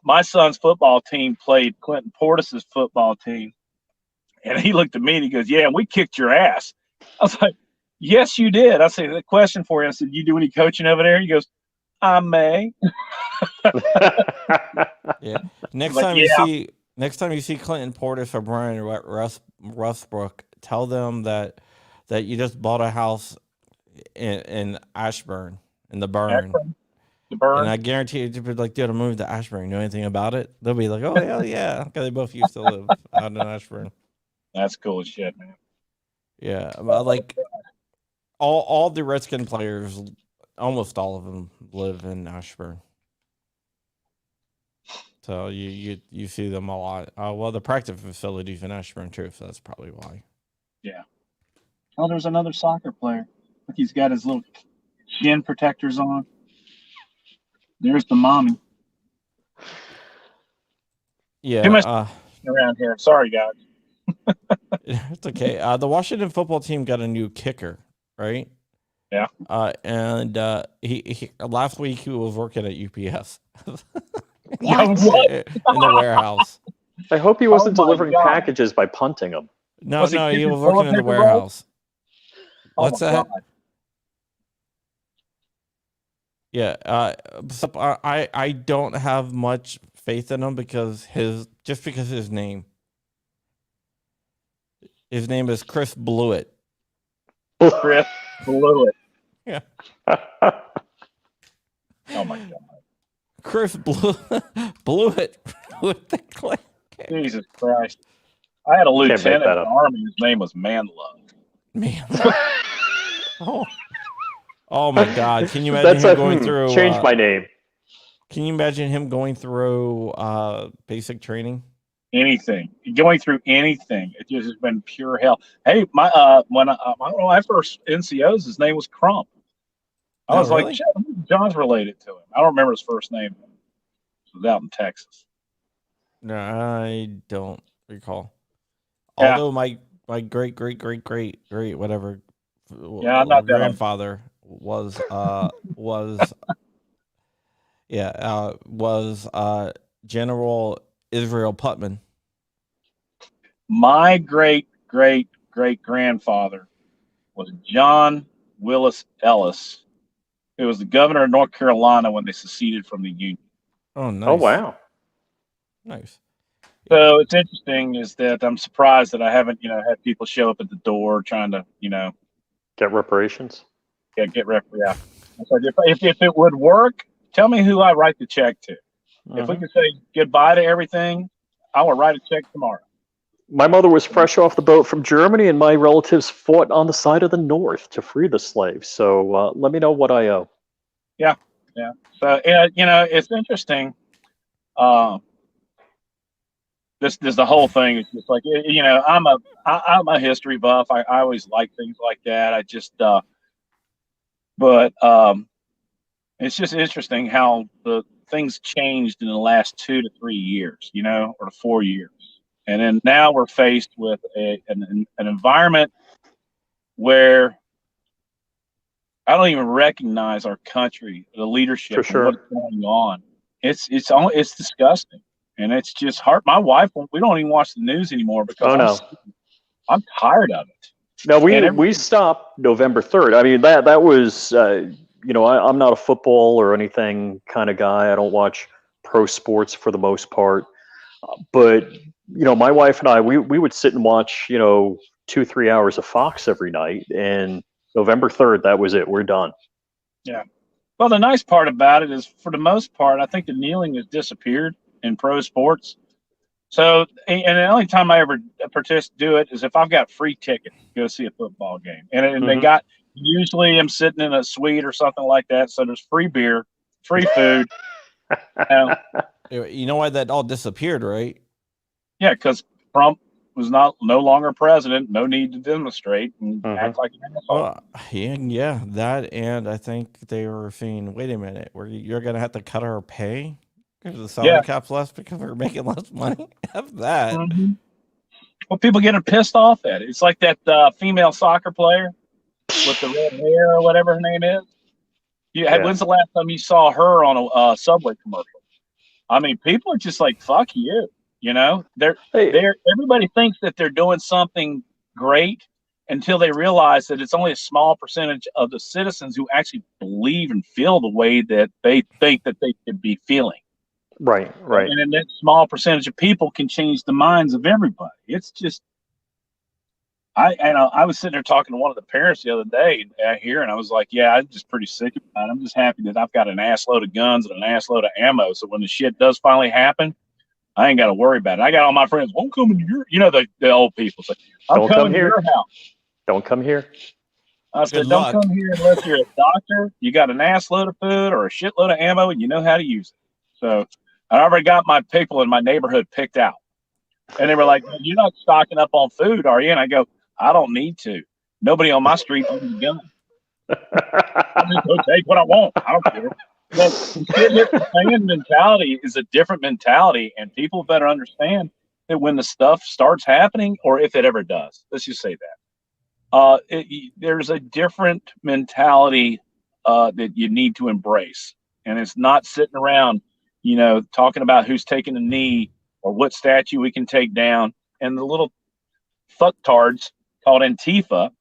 my son's football team played Clinton Portis's football team, and he looked at me and he goes, "Yeah, we kicked your ass." I was like, "Yes, you did." I said, "The question for you," I said, "You do any coaching over there?" He goes, "I may." Yeah. Next time you see Clinton Portis or Brian Westbrook, tell them that you just bought a house in Ashburn, in the Burn. The Burn. And I guarantee you, people like, dude, I moved to Ashburn. You know anything about it? They'll be like, oh, hell yeah. Because they both used to live out in Ashburn. That's cool as shit, man. Yeah. Like, all the Redskin players, almost all of them live in Ashburn. So you see them a lot. Well, the practice facilities in Ashburn too, so that's probably why. Yeah. Oh, there's another soccer player. Look, he's got his little shin protectors on. There's the mommy. Yeah. Too much around here. Sorry, guys. It's okay. The Washington football team got a new kicker, right? Yeah. And he last week he was working at UPS. What? In the warehouse. I hope he wasn't delivering packages by punting them. No, he was working in the warehouse. What's that? God. Yeah, I don't have much faith in him because his name. His name is Chris Blewett. Chris Blewett. Yeah. Oh my God. Chris Blewett with the click. Jesus Christ. I had a lieutenant in the Army. His name was Manlove. Oh my God! Can you imagine him going through? Change my name. Can you imagine him going through basic training? Anything, going through anything. It just has been pure hell. Hey, when I first NCOs, his name was Crump. I was really? like, John's related to him. I don't remember his first name. He was out in Texas. No, I don't recall. Yeah. Although my great whatever grandfather was General Israel Putman. My great grandfather was John Willis Ellis, who was the governor of North Carolina when they seceded from the Union. Oh, nice. Oh, wow. Nice. So it's interesting is that I'm surprised that I haven't, had people show up at the door trying to, get reparations. Yeah, get reparations. Yeah. So if it would work, tell me who I write the check to. If we could say goodbye to everything, I will write a check tomorrow. My mother was fresh off the boat from Germany, and my relatives fought on the side of the North to free the slaves. So let me know what I owe. Yeah. So it's interesting. This the whole thing is just like I'm a history buff. I always like things like that. I just but it's just interesting how the things changed in the last 2 to 3 years, or to 4 years. And then now we're faced with an environment where I don't even recognize our country, the leadership, for sure. What's going on. It's disgusting, and it's just hard. My wife, we don't even watch the news anymore because I'm tired of it. No, we stopped November 3rd. I mean that was I'm not a football or anything kind of guy. I don't watch pro sports for the most part, but my wife and I, we would sit and watch, 2-3 hours of Fox every night, and November 3rd, that was it. We're done. Yeah. Well, the nice part about it is, for the most part, I think the kneeling has disappeared in pro sports. So, and the only time I ever do it is if I've got free tickets to go see a football game, and they got usually I'm sitting in a suite or something like that, so there's free beer, free food. You know why that all disappeared, right? Yeah, because Trump was no longer president. No need to demonstrate and act like an asshole. Well, yeah, that, and I think they were saying, wait a minute, you're going to have to cut our pay because the salary cap's less because we're making less money. Have that. Well, people getting pissed off at it. It's like that female soccer player with the red hair or whatever her name is. When's the last time you saw her on a Subway commercial? I mean, people are just like, fuck you. You know, everybody thinks that they're doing something great until they realize that it's only a small percentage of the citizens who actually believe and feel the way that they think that they should be feeling. Right. And then that small percentage of people can change the minds of everybody. It's just, I was sitting there talking to one of the parents the other day here, and I was like, yeah, I'm just pretty sick of it. I'm just happy that I've got an ass load of guns and an ass load of ammo. So when the shit does finally happen, I ain't got to worry about it. I got all my friends, won't come into your, the old people say, I'm coming to your house. Don't come here. I said, don't come here unless you're a doctor, you got an ass load of food or a shitload of ammo, and you know how to use it. So I already got my people in my neighborhood picked out. And they were like, you're not stocking up on food, are you? And I go, I don't need to. Nobody on my street owns a gun. I'm just going to take what I want. I don't care. But the fan mentality is a different mentality, and people better understand that when the stuff starts happening, or if it ever does, let's just say that, there's a different mentality that you need to embrace. And it's not sitting around, talking about who's taking a knee or what statue we can take down. And the little fucktards called Antifa,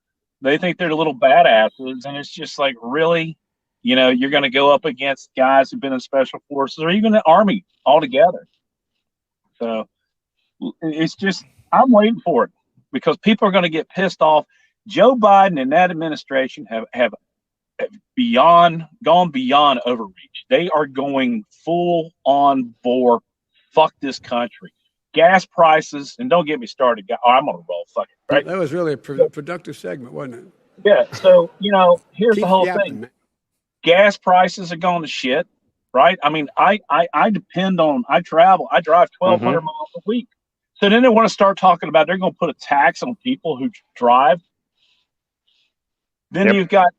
they think they're the little badasses. And it's just like, really? You're going to go up against guys who've been in special forces or even the Army altogether. So it's just, I'm waiting for it because people are going to get pissed off. Joe Biden and that administration have gone beyond overreach. They are going full on bore. Fuck this country. Gas prices, and don't get me started. I'm on a roll. Fuck it. Right? That was really a productive segment, wasn't it? Yeah. So, here's the whole thing. Man. Gas prices are going to shit, right? I mean, I depend on, I drive 1,200 miles a week. So then they want to start talking about they're going to put a tax on people who drive. Then you've got,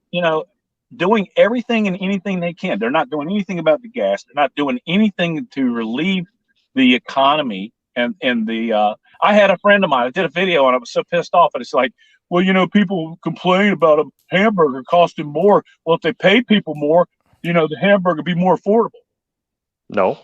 doing everything and anything they can. They're not doing anything about the gas. They're not doing anything to relieve the economy. And I had a friend of mine, I did a video and I was so pissed off. And it's like, well, people complain about a hamburger costing more. Well, if they pay people more, the hamburger would be more affordable. No.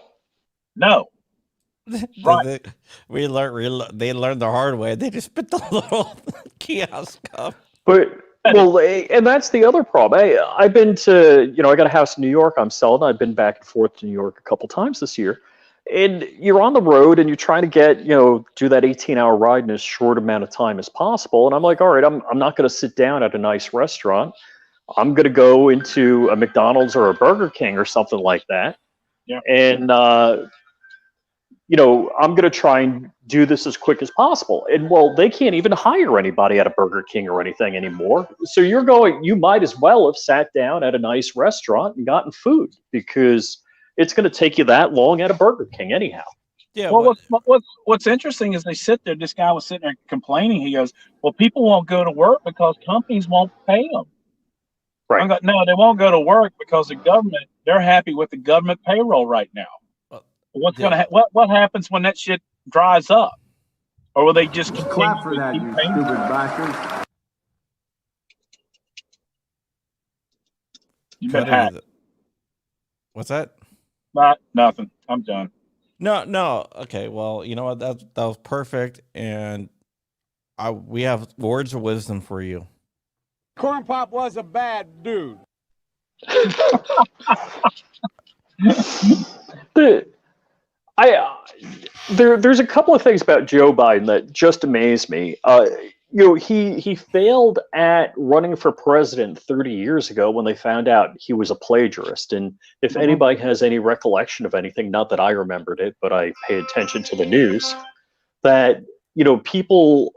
Right. They learned the hard way. They just put the little kiosk up. But and that's the other problem. I've been to, I got a house in New York I'm selling. I've been back and forth to New York a couple times this year. And you're on the road and you're trying to get, do that 18-hour ride in as short amount of time as possible. And I'm like, all right, I'm not going to sit down at a nice restaurant. I'm going to go into a McDonald's or a Burger King or something like that. Yeah. And, I'm going to try and do this as quick as possible. And, they can't even hire anybody at a Burger King or anything anymore. So you might as well have sat down at a nice restaurant and gotten food because it's going to take you that long at a Burger King anyhow. Yeah. Well, what's interesting is they sit there. This guy was sitting there complaining. He goes, well, people won't go to work because companies won't pay them. Right. I'm going, no, they won't go to work because the government, they're happy with the government payroll right now. What's going to what happens when that shit dries up? Or will they just continue clap for that, you stupid bastard? You been hacked. What's that? Nothing. I'm done. No. Okay. Well, you know what? That was perfect, and we have words of wisdom for you. Corn Pop was a bad dude. There's a couple of things about Joe Biden that just amaze me. He failed at running for president 30 years ago when they found out he was a plagiarist. And if anybody has any recollection of anything, not that I remembered it, but I pay attention to the news, that, people,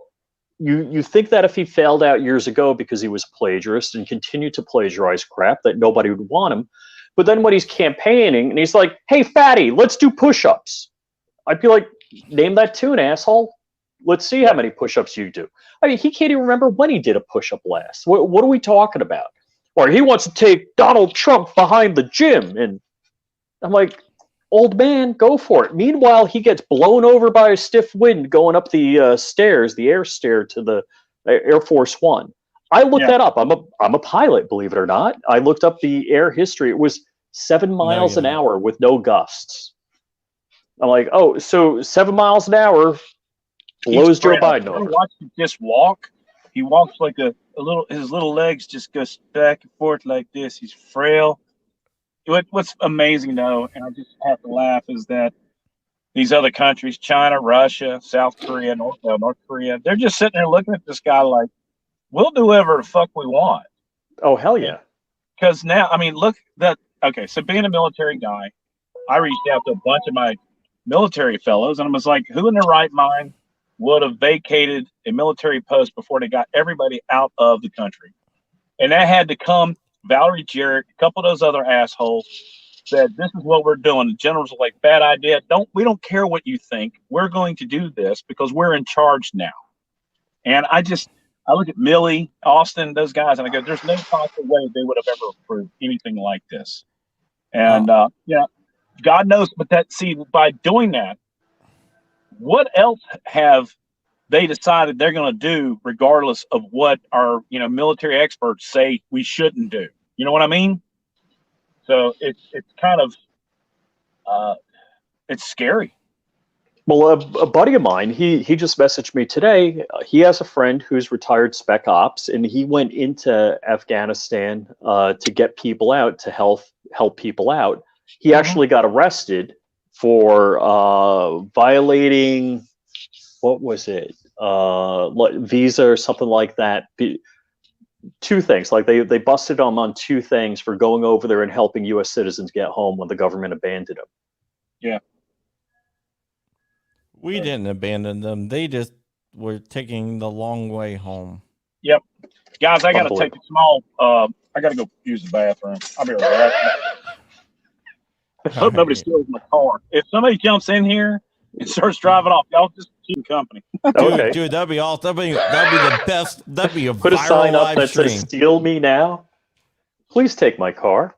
you think that if he failed out years ago because he was a plagiarist and continued to plagiarize crap, that nobody would want him. But then when he's campaigning and he's like, hey, fatty, let's do push-ups. I'd be like, name that tune, asshole. Let's see how many push-ups you do. I mean, he can't even remember when he did a push-up last. What are we talking about? Or he wants to take Donald Trump behind the gym. And I'm like, old man, go for it. Meanwhile, he gets blown over by a stiff wind going up the stairs, the air stair to the Air Force One. I looked that up. I'm a pilot, believe it or not. I looked up the air history. It was 7 miles an hour with no gusts. I'm like, oh, so 7 miles an hour blows Joe Biden over. Watch him just walk. He walks like a little. His little legs just goes back and forth like this. He's frail. What's amazing though, and I just have to laugh, is that these other countries, China, Russia, South Korea, North Korea, they're just sitting there looking at this guy like, we'll do whatever the fuck we want. Oh, hell yeah. Because now, I mean, look, okay, so being a military guy, I reached out to a bunch of my military fellows, and I was like, who in their right mind would have vacated a military post before they got everybody out of the country? And that had to come. Valerie Jarrett, a couple of those other assholes said, this is what we're doing. The generals were like, bad idea. We don't care what you think. We're going to do this because we're in charge now. And I look at Milley, Austin, those guys, and I go, there's no possible way they would have ever approved anything like this. And God knows, but by doing that, what else have they decided they're going to do regardless of what our, military experts say we shouldn't do? You know what I mean? So it's kind of, it's scary. Well, a buddy of mine, he just messaged me today. He has a friend who's retired spec ops, and he went into Afghanistan to get people out, to help people out. He actually got arrested for violating, what was it, visa or something like that. Two things, like they busted him on two things for going over there and helping U.S. citizens get home when the government abandoned him. Yeah. We didn't abandon them. They just were taking the long way home. Yep. Guys, I got to take a small, I got to go use the bathroom. I'll be right back. I hope nobody steals my car. If somebody jumps in here and starts driving off, y'all just keep company. Okay. Dude, that'd be awesome. That'd be the best. That'd be a Put a viral sign up live that stream. says, steal me now. Please take my car.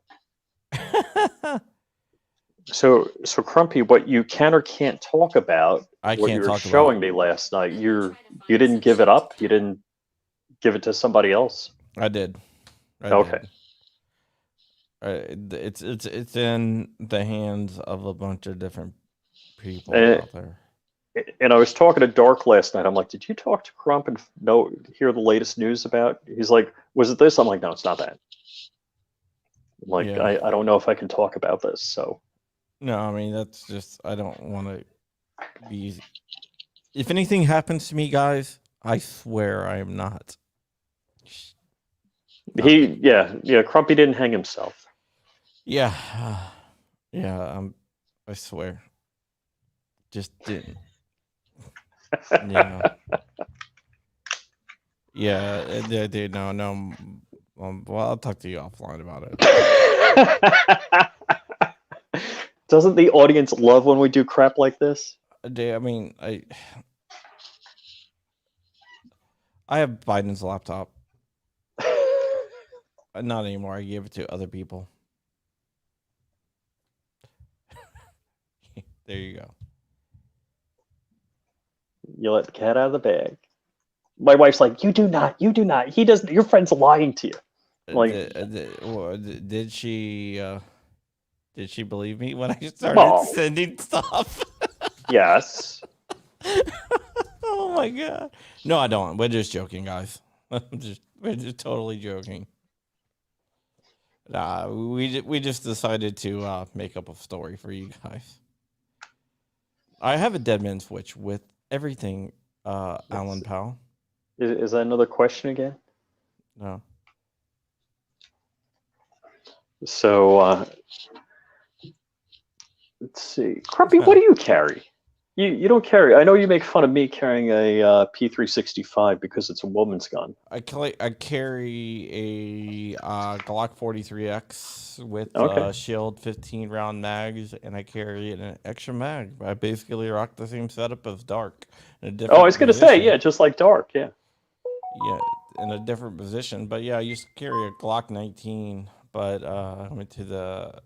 So Crumpy, what you can or can't talk about, what you were showing me last night, you didn't give it up? You didn't give it to somebody else? I did. Okay. It's in the hands of a bunch of different people out there. And I was talking to Dark last night. I'm like, did you talk to Crump and hear the latest news about? He's like, was it this? I'm like, no, it's not that. I'm like, yeah. I don't know if I can talk about this. So. No, I mean, that's just, I don't want to be. If anything happens to me, guys, I swear I am not. Crumpy didn't hang himself. Yeah. I swear. Just didn't. Yeah. Yeah, dude, no. Well, I'll talk to you offline about it. Doesn't the audience love when we do crap like this? I mean, I have Biden's laptop. Not anymore. I gave it to other people. There you go. You let the cat out of the bag. My wife's like, you do not. He doesn't. Your friend's lying to you. Like, did she believe me when I started sending stuff? Yes. Oh my god. No, I don't. We're just joking, guys. We're just totally joking. Nah, we just decided to make up a story for you guys. I have a dead man switch with everything, Alan Powell. Is that another question again? No. So let's see. Crumpy, what do you carry? You don't carry. I know you make fun of me carrying a P365 because it's a woman's gun. I carry a Glock 43X with Okay. Shield 15 round mags, and I carry an extra mag. I basically rock the same setup as Dark in a different Oh, I was going to say, position. yeah, just like Dark, yeah. Yeah, in a different position. But yeah, I used to carry a Glock 19, but I went to the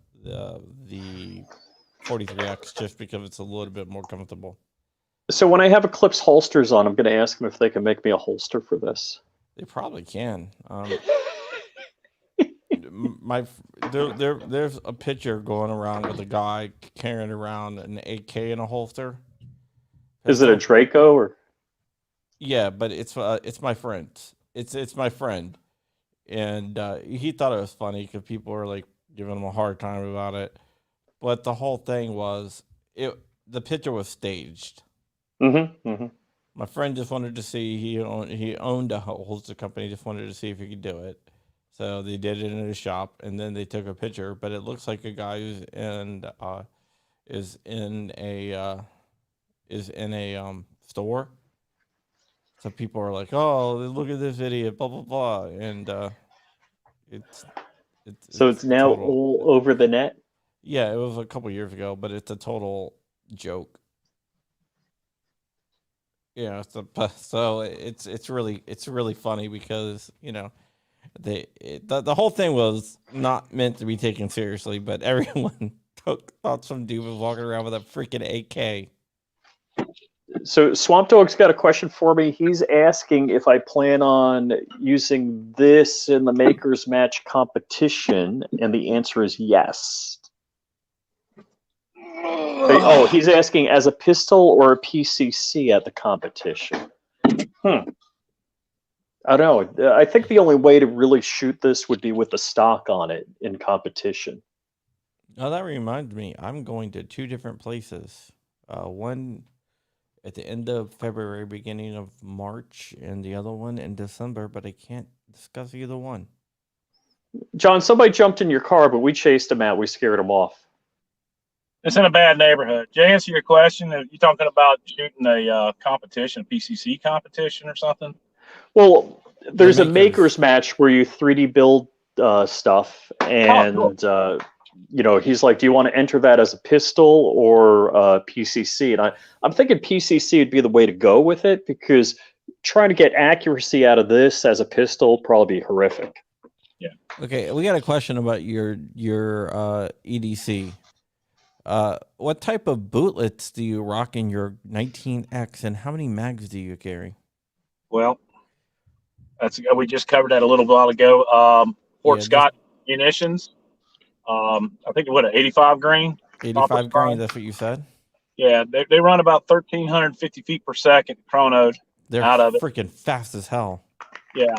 43X just because it's a little bit more comfortable. So when I have Eclipse holsters on, I'm going to ask them if they can make me a holster for this. They probably can. There's a picture going around with a guy carrying around an AK in a holster. Is it a Draco or? Yeah, but it's my friend. It's my friend, and he thought it was funny because people were like giving him a hard time about it. But the whole thing was the picture was staged. Mm-hmm. Mm-hmm. My friend just wanted to see he owned a holster company. Just wanted to see if he could do it. So they did it in a shop, and then they took a picture. But it looks like a guy is in a store. So people are like, "Oh, look at this idiot!" Blah blah blah, and it's now total, all over the net. Yeah, it was a couple years ago, but it's a total joke. Yeah, so it's really funny because the whole thing was not meant to be taken seriously, but everyone thought some dude was walking around with a freaking AK. So Swamp Dog's got a question for me. He's asking if I plan on using this in the Makers Match competition, and the answer is yes. Oh, he's asking as a pistol or a PCC at the competition. I don't know. I think the only way to really shoot this would be with the stock on it in competition. Oh, that reminds me. I'm going to two different places. One at the end of February, beginning of March, and the other one in December, but I can't discuss either one. John, somebody jumped in your car, but we chased him out. We scared him off. It's in a bad neighborhood. To answer your question, are you talking about shooting a competition, a PCC competition or something? Well, there's a Makers Match where you 3D build stuff, and he's like, "Do you want to enter that as a pistol or PCC?" And I'm thinking PCC would be the way to go with it, because trying to get accuracy out of this as a pistol would probably be horrific. Yeah. Okay, we got a question about your EDC. What type of bootlets do you rock in your 19X, and how many mags do you carry? Well, we just covered that a little while ago. Fort Scott munitions. I think what, 85 grain. 85 grain. That's what you said. Yeah, they run about 1,350 feet per second chronoed. They're out of freaking fast as hell. Yeah,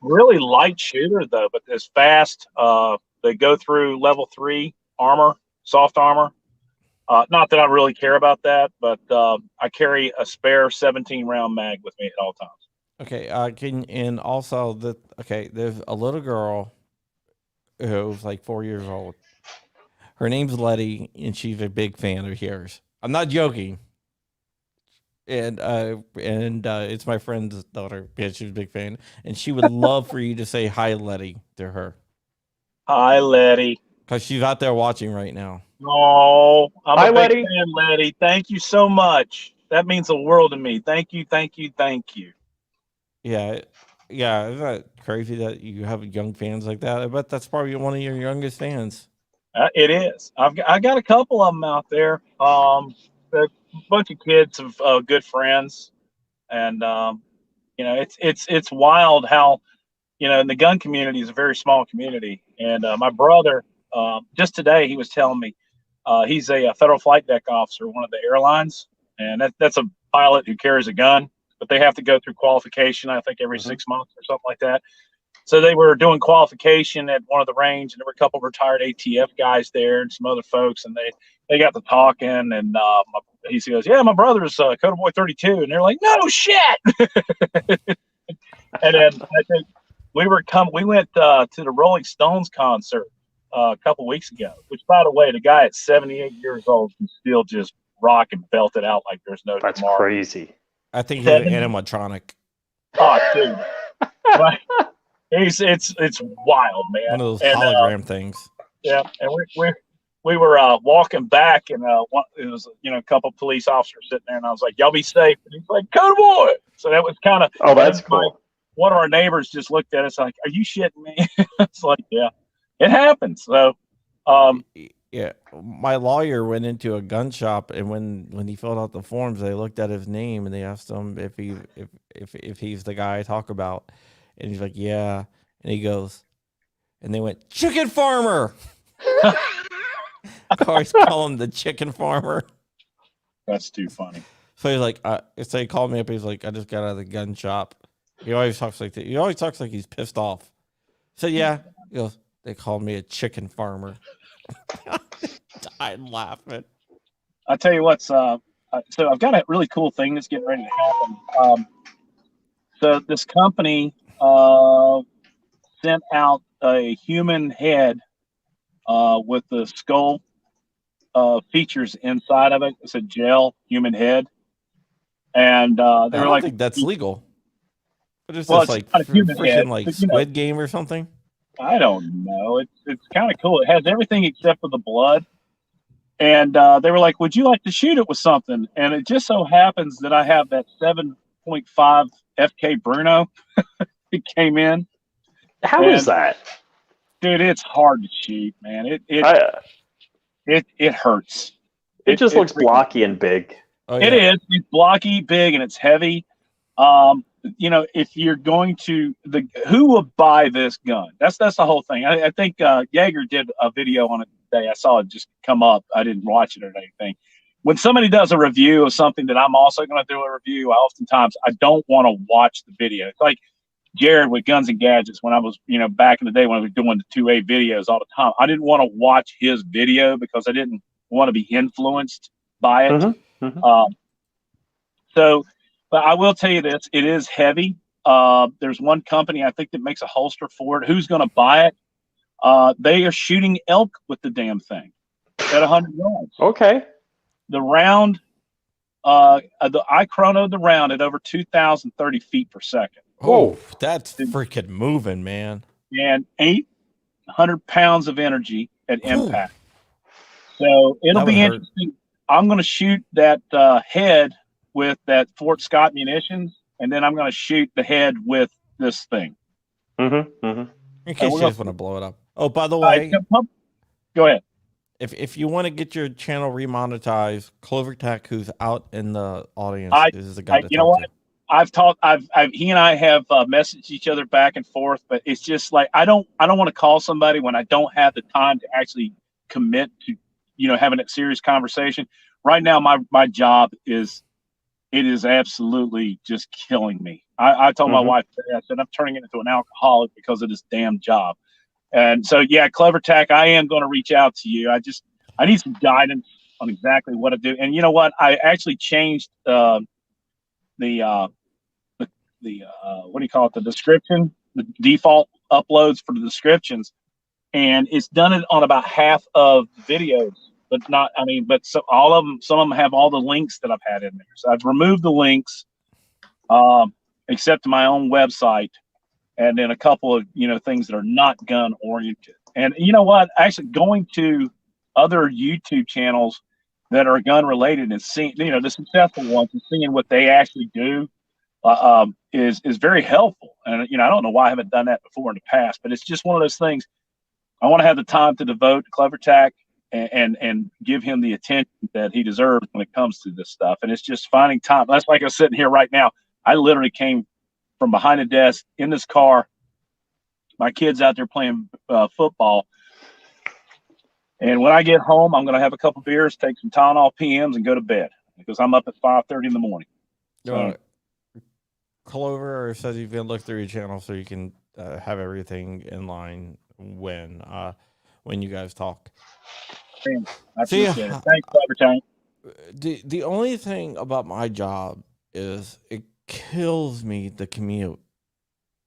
really light shooter though, but it's fast. They go through level 3 armor, soft armor. Not that I really care about that, but I carry a spare 17 round mag with me at all times. Okay, there's a little girl who's like 4 years old. Her name's Letty, and she's a big fan of yours. I'm not joking. And it's my friend's daughter. Yeah, she's a big fan, and she would love for you to say hi, Letty, to her. Hi, Letty. Because she's out there watching right now. Oh, I'm a big fan, Letty. Thank you so much. That means the world to me. Thank you, thank you, thank you. Yeah. Isn't that crazy that you have young fans like that? I bet that's probably one of your youngest fans. It is. I got a couple of them out there. A bunch of kids of good friends, and it's wild how in the gun community is a very small community. And my brother, just today, he was telling me he's a federal flight deck officer, one of the airlines, and that's a pilot who carries a gun, but they have to go through qualification, I think, every 6 months or something like that. So they were doing qualification at one of the range, and there were a couple of retired ATF guys there and some other folks, and they got to talking, and he goes, "Yeah, my brother's Kota Boy32," and they're like, "No shit!" And then I think we went to the Rolling Stones concert a couple weeks ago, which, by the way, the guy at 78 years old can still just rock and belt it out like there's no That's tomorrow. crazy. I think he's an animatronic. Oh, dude. But it's wild, man. One of those And, hologram things. yeah, and we were walking back, and it was a couple police officers sitting there, and I was like, "Y'all be safe." And he's like, "Kota boy." So that was kind of That's cool. One of our neighbors just looked at us like, "Are you shitting me?" It's like, yeah, it happens. So, yeah, my lawyer went into a gun shop, and when he filled out the forms, they looked at his name and they asked him if he's the guy I talk about, and he's like, yeah, and he goes, and they went, chicken farmer. I always call him the chicken farmer. that's too funny. So he's like, so he called me up. He's like, I just got out of the gun shop. He always talks like that. He always talks like he's pissed off. So yeah, he goes, they called me a chicken farmer. Died laughing. I tell you what, so I've got a really cool thing that's getting ready to happen. So this company sent out a human head with the skull features inside of it. It's a gel human head, and they I were don't like, think that's legal. But it's Well, just it's like not a human head, freaking like but, you know. Squid Game or something. I don't know. It's kind of cool. It has everything except for the blood. And they were like, would you like to shoot it with something? And it just so happens that I have that 7.5 FK Bruno. It came in. How is that? Dude, it's hard to shoot, man. It hurts. It just looks blocky and big. Oh, It is. It's blocky, big, and it's heavy. If you're going to who will buy this gun? That's the whole thing. I think Jaeger did a video on it today. I saw it just come up. I didn't watch it or anything. When somebody does a review of something that I'm also going to do a review, I don't want to watch the video. It's like Jared with Guns and Gadgets when I was, back in the day when I was doing the 2A videos all the time. I didn't want to watch his video because I didn't want to be influenced by it. Mm-hmm. Mm-hmm. But I will tell you this, it is heavy. There's one company I think that makes a holster for it. Who's going to buy it? They are shooting elk with the damn thing at 100 yards. Okay. The round, I chronoed the round at over 2,030 feet per second. Oh, that's freaking moving, man. And 800 pounds of energy at impact. So it'll be interesting. I'm going to shoot that head with that Fort Scott munitions, and then I'm going to shoot the head with this thing. Mm-hmm. Mm-hmm. In case you just want to blow it up. Oh, by the way, go ahead. If you want to get your channel remonetized, Clover Tech, who's out in the audience, is the guy to talk to. He and I have messaged each other back and forth, but it's just like I don't want to call somebody when I don't have the time to actually commit to having a serious conversation. Right now, my job is absolutely just killing me. I told my wife today, I said I'm turning into an alcoholic because of this damn job. And so yeah, Clever Tech, I am going to reach out to you. I need some guidance on exactly what to do. And you know what? I actually changed the what do you call it? The description, the default uploads for the descriptions, and it's done it on about half of videos, but all of them, some of them have all the links that I've had in there. So I've removed the links, except to my own website, and then a couple of things that are not gun oriented. And you know what? Actually, going to other YouTube channels that are gun related and seeing the successful ones and seeing what they actually do is very helpful. And I don't know why I haven't done that before in the past, but it's just one of those things. I want to have the time to devote to Clever Tech and give him the attention that he deserves when it comes to this stuff. And it's just finding time. That's like I'm sitting here right now. I literally came from behind a desk in this car. My kid's out there playing football. And when I get home, I'm going to have a couple beers, take some Tylenol PMs, and go to bed because I'm up at 5:30 in the morning. So, Clover says you can look through your channel so you can have everything in line when you guys talk. I appreciate it. Thanks, Clever Tank. The only thing about my job is it kills me the commute.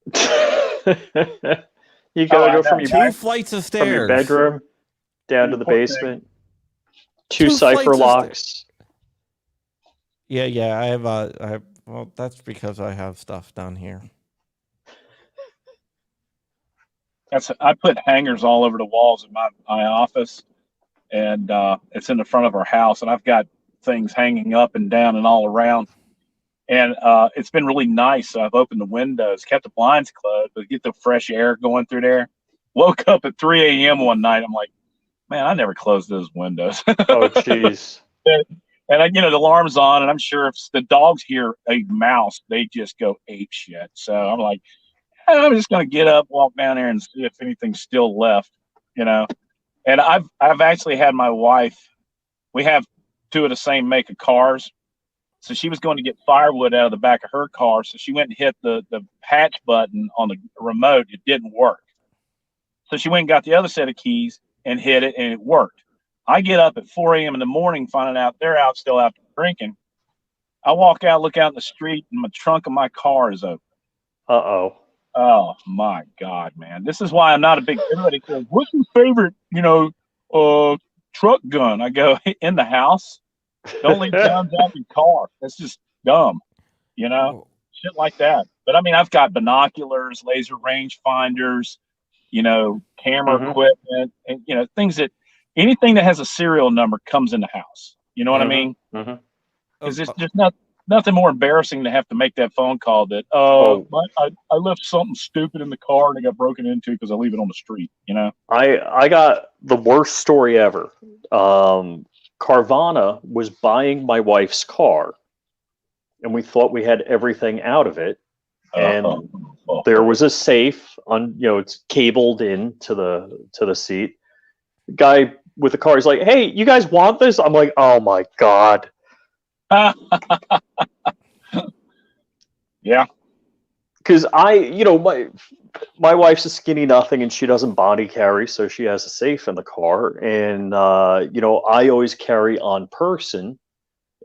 You gotta go from your two flights of stairs, from your bedroom down to the basement, two cipher locks. Yeah. I have. Well, that's because I have stuff down here. I put hangers all over the walls in my office, and it's in the front of our house, and I've got things hanging up and down and all around. And it's been really nice. So I've opened the windows, kept the blinds closed, but get the fresh air going through there. Woke up at 3 a.m. one night. I'm like, man, I never closed those windows. Oh, jeez. And the alarm's on, and I'm sure if the dogs hear a mouse, they just go ape shit. So I'm like, I'm just gonna get up, walk down there, and see if anything's still left. And I've actually had my wife. We have two of the same make of cars. So she was going to get firewood out of the back of her car. So she went and hit the hatch button on the remote. It didn't work. So she went and got the other set of keys and hit it, and it worked. I get up at 4 a.m. in the morning, finding out they're still out drinking. I walk out, look out in the street, and the trunk of my car is open. Uh-oh. Oh, my God, man. This is why I'm not a big – everybody says, what's your favorite, truck gun? I go, in the house. Don't leave guns out in your car. That's just dumb, shit like that. But I mean, I've got binoculars, laser range finders, camera equipment, and things anything that has a serial number comes in the house. You know what I mean? Because there's just nothing more embarrassing to have to make that phone call that I left something stupid in the car and it got broken into because I leave it on the street. I got the worst story ever. Carvana was buying my wife's car, and we thought we had everything out of it. And there was a safe it's cabled into the seat. The guy with the car is like, "Hey, you guys want this?" I'm like, "Oh my God." Yeah. Because my wife's a skinny nothing, and she doesn't body carry, so she has a safe in the car. And I always carry on person,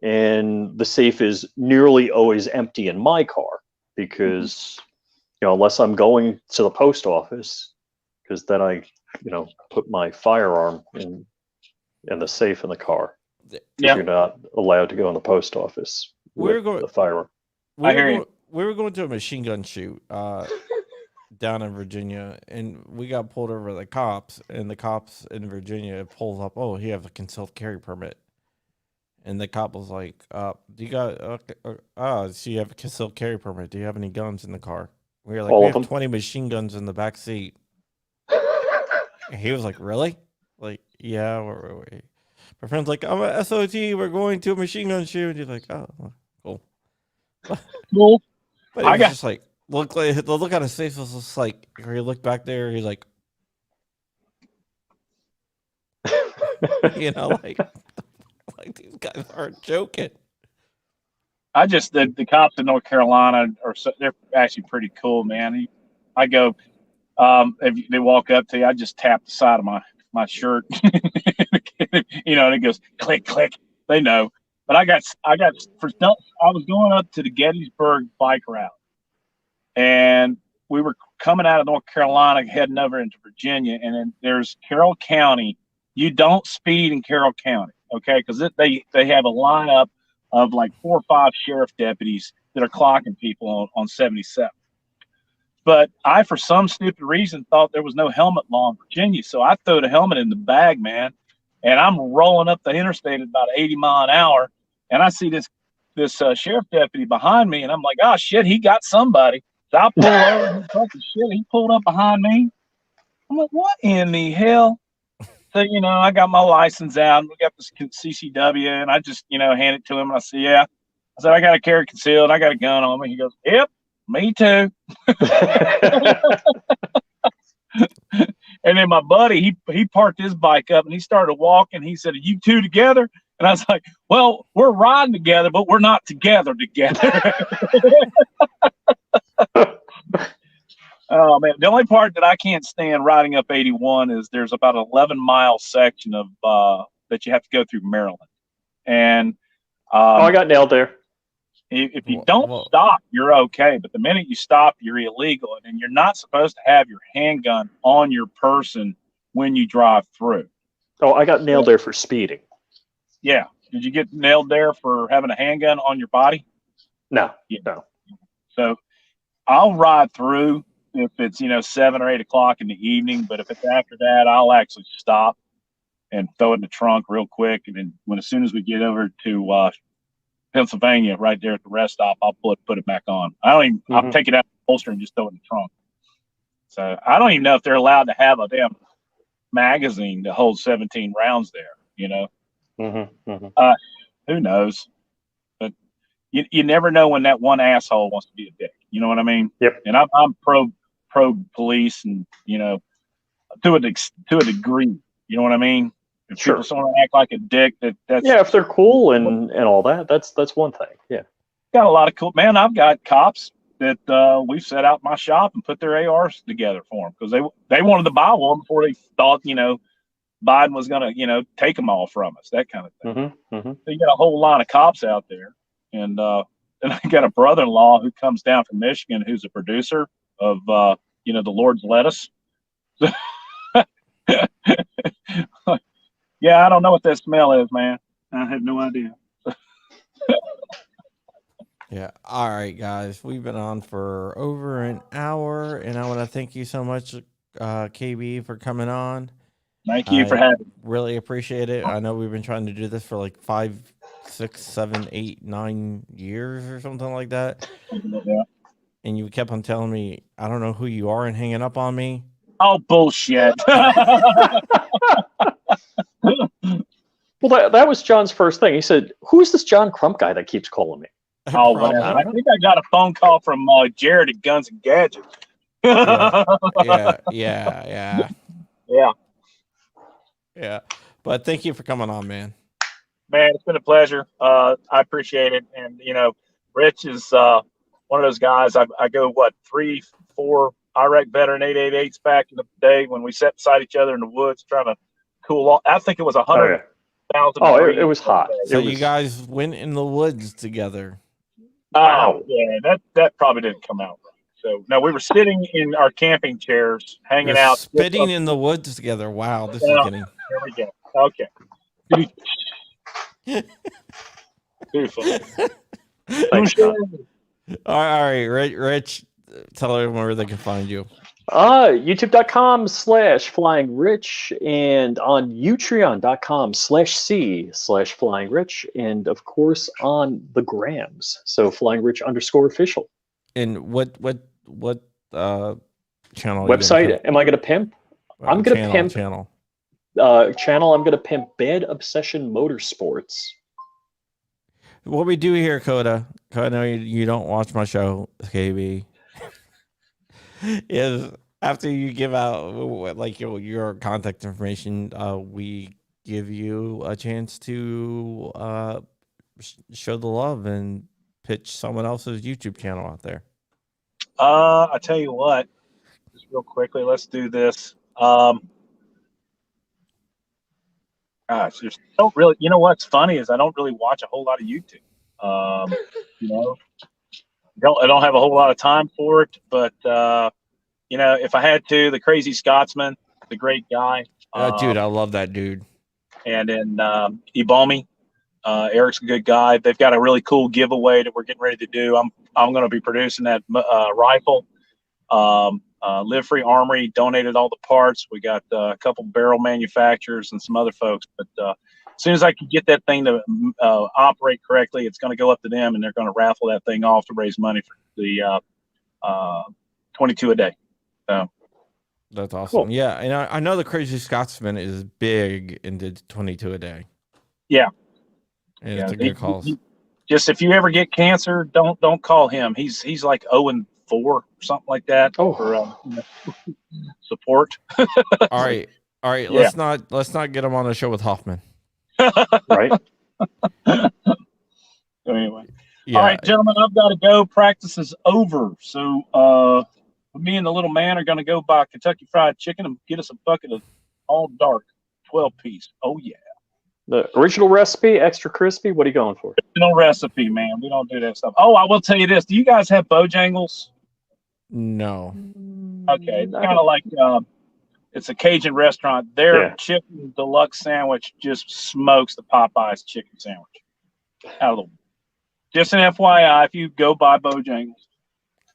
and the safe is nearly always empty in my car because unless I'm going to the post office, because then I put my firearm in the safe in the car. Yeah. You're not allowed to go in the post office with the firearm. We were going to a machine gun shoot down in Virginia, and we got pulled over by the cops, and the cops in Virginia pulls up, "Oh, he has a concealed carry permit." And the cop was like, "Do you got so you have a concealed carry permit. Do you have any guns in the car?" We were like, All "We of have them? 20 machine guns in the back seat." And he was like, "Really?" Like, "Yeah, my friend's like, I'm a SOT, we're going to a machine gun shoot." And you're like, "Oh, cool." Cool. But it was just like, the look on his face was just like, or he looked back there, he's like, like these guys aren't joking. The cops in North Carolina they're actually pretty cool, man. I go, if they walk up to you, I just tap the side of my shirt, and it goes click, click. They know. But I was going up to the Gettysburg bike route, and we were coming out of North Carolina, heading over into Virginia, and then there's Carroll County. You don't speed in Carroll County, okay? Because they have a lineup of like 4 or 5 sheriff deputies that are clocking people on 77. But I, for some stupid reason, thought there was no helmet law in Virginia, so I threw the helmet in the bag, man, and I'm rolling up the interstate at about 80 mile an hour, and I see this sheriff deputy behind me, and I'm like, "Oh shit, he got somebody." So I pull over, shit, he pulled up behind me. I'm like, "What in the hell?" So, I got my license out, and we got this CCW, and I just, hand it to him, and I said, "Yeah." I said, "I got to carry concealed. I got a gun on me." He goes, "Yep, me too." And then my buddy, he parked his bike up, and he started walking. He said, "Are you two together?" And I was like, "Well, we're riding together, but we're not together." Oh man, the only part that I can't stand riding up 81 is there's about an 11-mile section of that you have to go through Maryland, and I got nailed there. If you don't stop, you're okay. But the minute you stop, you're illegal, and you're not supposed to have your handgun on your person when you drive through. Oh, I got nailed there for speeding. Yeah, Did you get nailed there for having a handgun on your body? No, Yeah. no. So I'll ride through if it's 7 or 8 o'clock in the evening, but if it's after that, I'll actually stop and throw it in the trunk real quick, and then as soon as we get over to Pennsylvania, right there at the rest stop, I'll put it back on. I'll take it out of the holster and just throw it in the trunk. So I don't even know if they're allowed to have a damn magazine to hold 17 rounds there. Who knows? But you never know when that one asshole wants to be a dick. You know what I mean? Yep. And I'm pro police, and to a degree. You know what I mean? If people sort of act like a dick, that's if they're cool and all that, that's one thing. Yeah. Got a lot of cool, man. I've got cops that we've set out my shop and put their ARs together for them because they wanted to buy one before they thought Biden was gonna take them all from us, that kind of thing. So you got a whole line of cops out there, and then I got a brother-in-law who comes down from Michigan who's a producer of the Lord's Lettuce. Yeah, I don't know what that smell is, man. I have no idea. Yeah. All right, guys. We've been on for over an hour, and I want to thank you so much, KB, for coming on. Thank you for having me. Really appreciate it. I know we've been trying to do this for like 5, 6, 7, 8, 9 years or something like that. And you kept on telling me, I don't know who you are, and hanging up on me. Oh, bullshit. Well, that was John's first thing. He said, "Who's this John Crump guy that keeps calling me?" Oh, whatever. I think I got a phone call from Jared at Guns and Gadgets. Yeah. But thank you for coming on, man. Man, it's been a pleasure. I appreciate it. And, Rich is one of those guys. I go, 3, 4 Iraq veteran 888s back in the day when we sat beside each other in the woods trying to cool off. I think it was 100,000. It was hot. So you guys went in the woods together. Wow. Yeah, that probably didn't come out right. So, no, we were sitting in our camping chairs, hanging out. Spitting in the woods together. Wow, this is getting... Here we go. Okay. Beautiful. All right, Rich, tell everyone where they can find you. YouTube.com/FlyingRich and on Utreon.com/C/FlyingRich, and of course on the grams. So FlyingRich_official. And what channel? Website am I going to pimp? I'm going to pimp channel. I'm going to pimp Bed Obsession Motorsports. What we do here, Kota, I know you don't watch my show, KB, is after you give out like your contact information, we give you a chance to show the love and pitch someone else's YouTube channel out there. I tell you what, just real quickly, let's do this. Gosh, don't really. You know what's funny is I don't really watch a whole lot of YouTube. I don't have a whole lot of time for it. But if I had to, the Crazy Scotsman, the great guy. Dude, I love that dude. And then Ibomi, Eric's a good guy. They've got a really cool giveaway that we're getting ready to do. I'm going to be producing that rifle. Live Free Armory donated all the parts. We got a couple barrel manufacturers and some other folks. But as soon as I can get that thing to operate correctly, it's going to go up to them, and they're going to raffle that thing off to raise money for the 22 a day. So that's awesome. Cool. Yeah, and I know the Crazy Scotsman is big into 22 a day. Yeah, and it's a good call. Just if you ever get cancer, don't call him. He's like 0-4 or something like that for support. All right. Yeah. Let's not get him on the show with Hoffman. Right. Anyway. Yeah. All right, gentlemen, I've got to go. Practice is over. So me and the little man are going to go buy Kentucky Fried Chicken and get us a bucket of all dark 12-piece. Oh, yeah. The original recipe, extra crispy. What are you going for? Original recipe, man. We don't do that stuff. Oh, I will tell you this. Do you guys have Bojangles? No. Okay. It's kind of like It's a Cajun restaurant. Their chicken deluxe sandwich just smokes the Popeyes chicken sandwich. Out of the Just an FYI, if you go by Bojangles.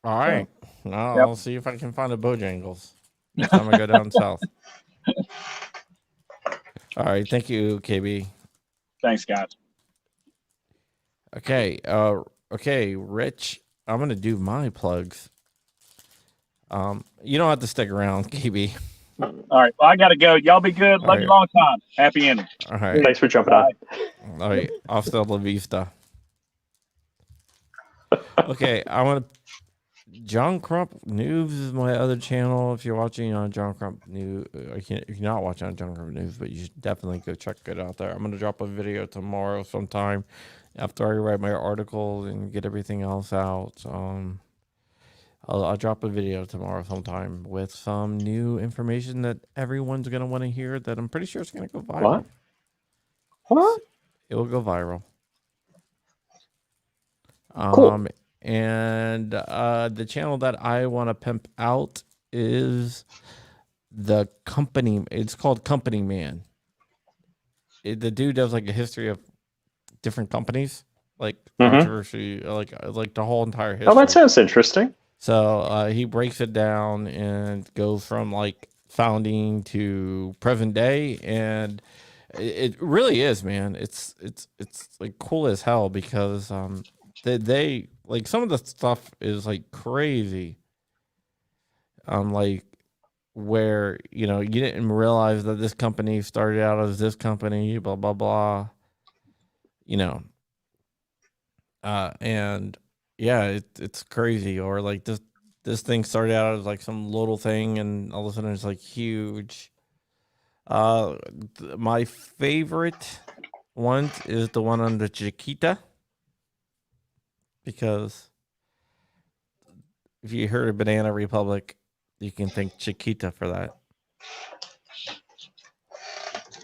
All right. I'll see if I can find a Bojangles next time I go down south. All right. Thank you, KB. Thanks, guys. Okay. Okay, Rich. I'm gonna do my plugs. You don't have to stick around, KB. All right. Well, I gotta go. Y'all be good. Love you long time. Happy ending. All right. Thanks for jumping on. All right. Hasta la vista. Okay, I want to. John Crump News is my other channel. If you're watching on John Crump News, if you're not watching on John Crump News, but you should definitely go check it out there. I'm gonna drop a video tomorrow sometime after I write my article and get everything else out. I'll drop a video tomorrow sometime with some new information that everyone's gonna want to hear. That I'm pretty sure it's gonna go viral. What? It will go viral. Cool. And the channel that I want to pimp out is the company. It's called Company Man. The dude does like a history of different companies, like controversy, like the whole entire history. Oh, that sounds interesting. So he breaks it down and goes from like founding to present day, and it really is, man. It's like cool as hell because they like some of the stuff is like crazy. Like where you didn't realize that this company started out as this company, blah blah blah. And yeah, it's crazy. Or like this thing started out as like some little thing, and all of a sudden it's like huge. My favorite one is the one on the Chiquita, because if you heard of Banana Republic, you can thank Chiquita for that.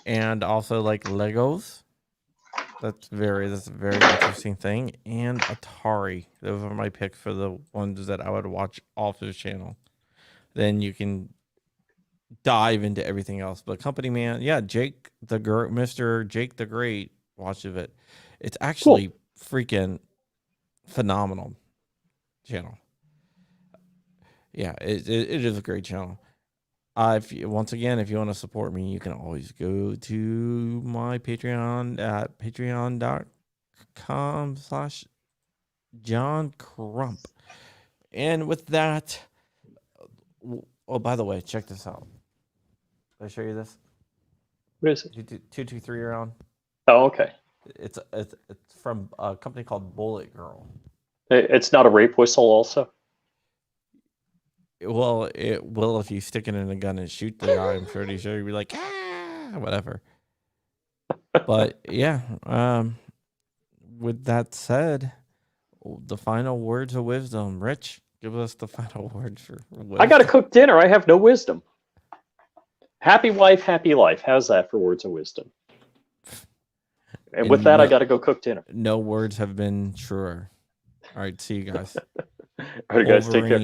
And also like Legos. That's a very interesting thing. And Atari. Those are my picks for the ones that I would watch off his channel. Then you can dive into everything else. But Company Man, yeah, Mr. Jake the Great, watch of it. It's actually freaking phenomenal channel. Yeah, it is a great channel. If you want to support me, you can always go to my Patreon at patreon.com/John Crump. And with that, oh, by the way, check this out. Did I show you this? What is it? 223 around. Oh, okay. It's from a company called Bullet Girl. It's not a rape whistle, also. Well, it will if you stick it in a gun and shoot the guy. I'm pretty sure you'd be like, whatever. But yeah, with that said, the final words of wisdom. Rich, give us the final words for wisdom. I got to cook dinner. I have no wisdom. Happy wife, happy life. How's that for words of wisdom? And with that, I got to go cook dinner. No words have been truer. All right, see you guys. All right, guys, take care.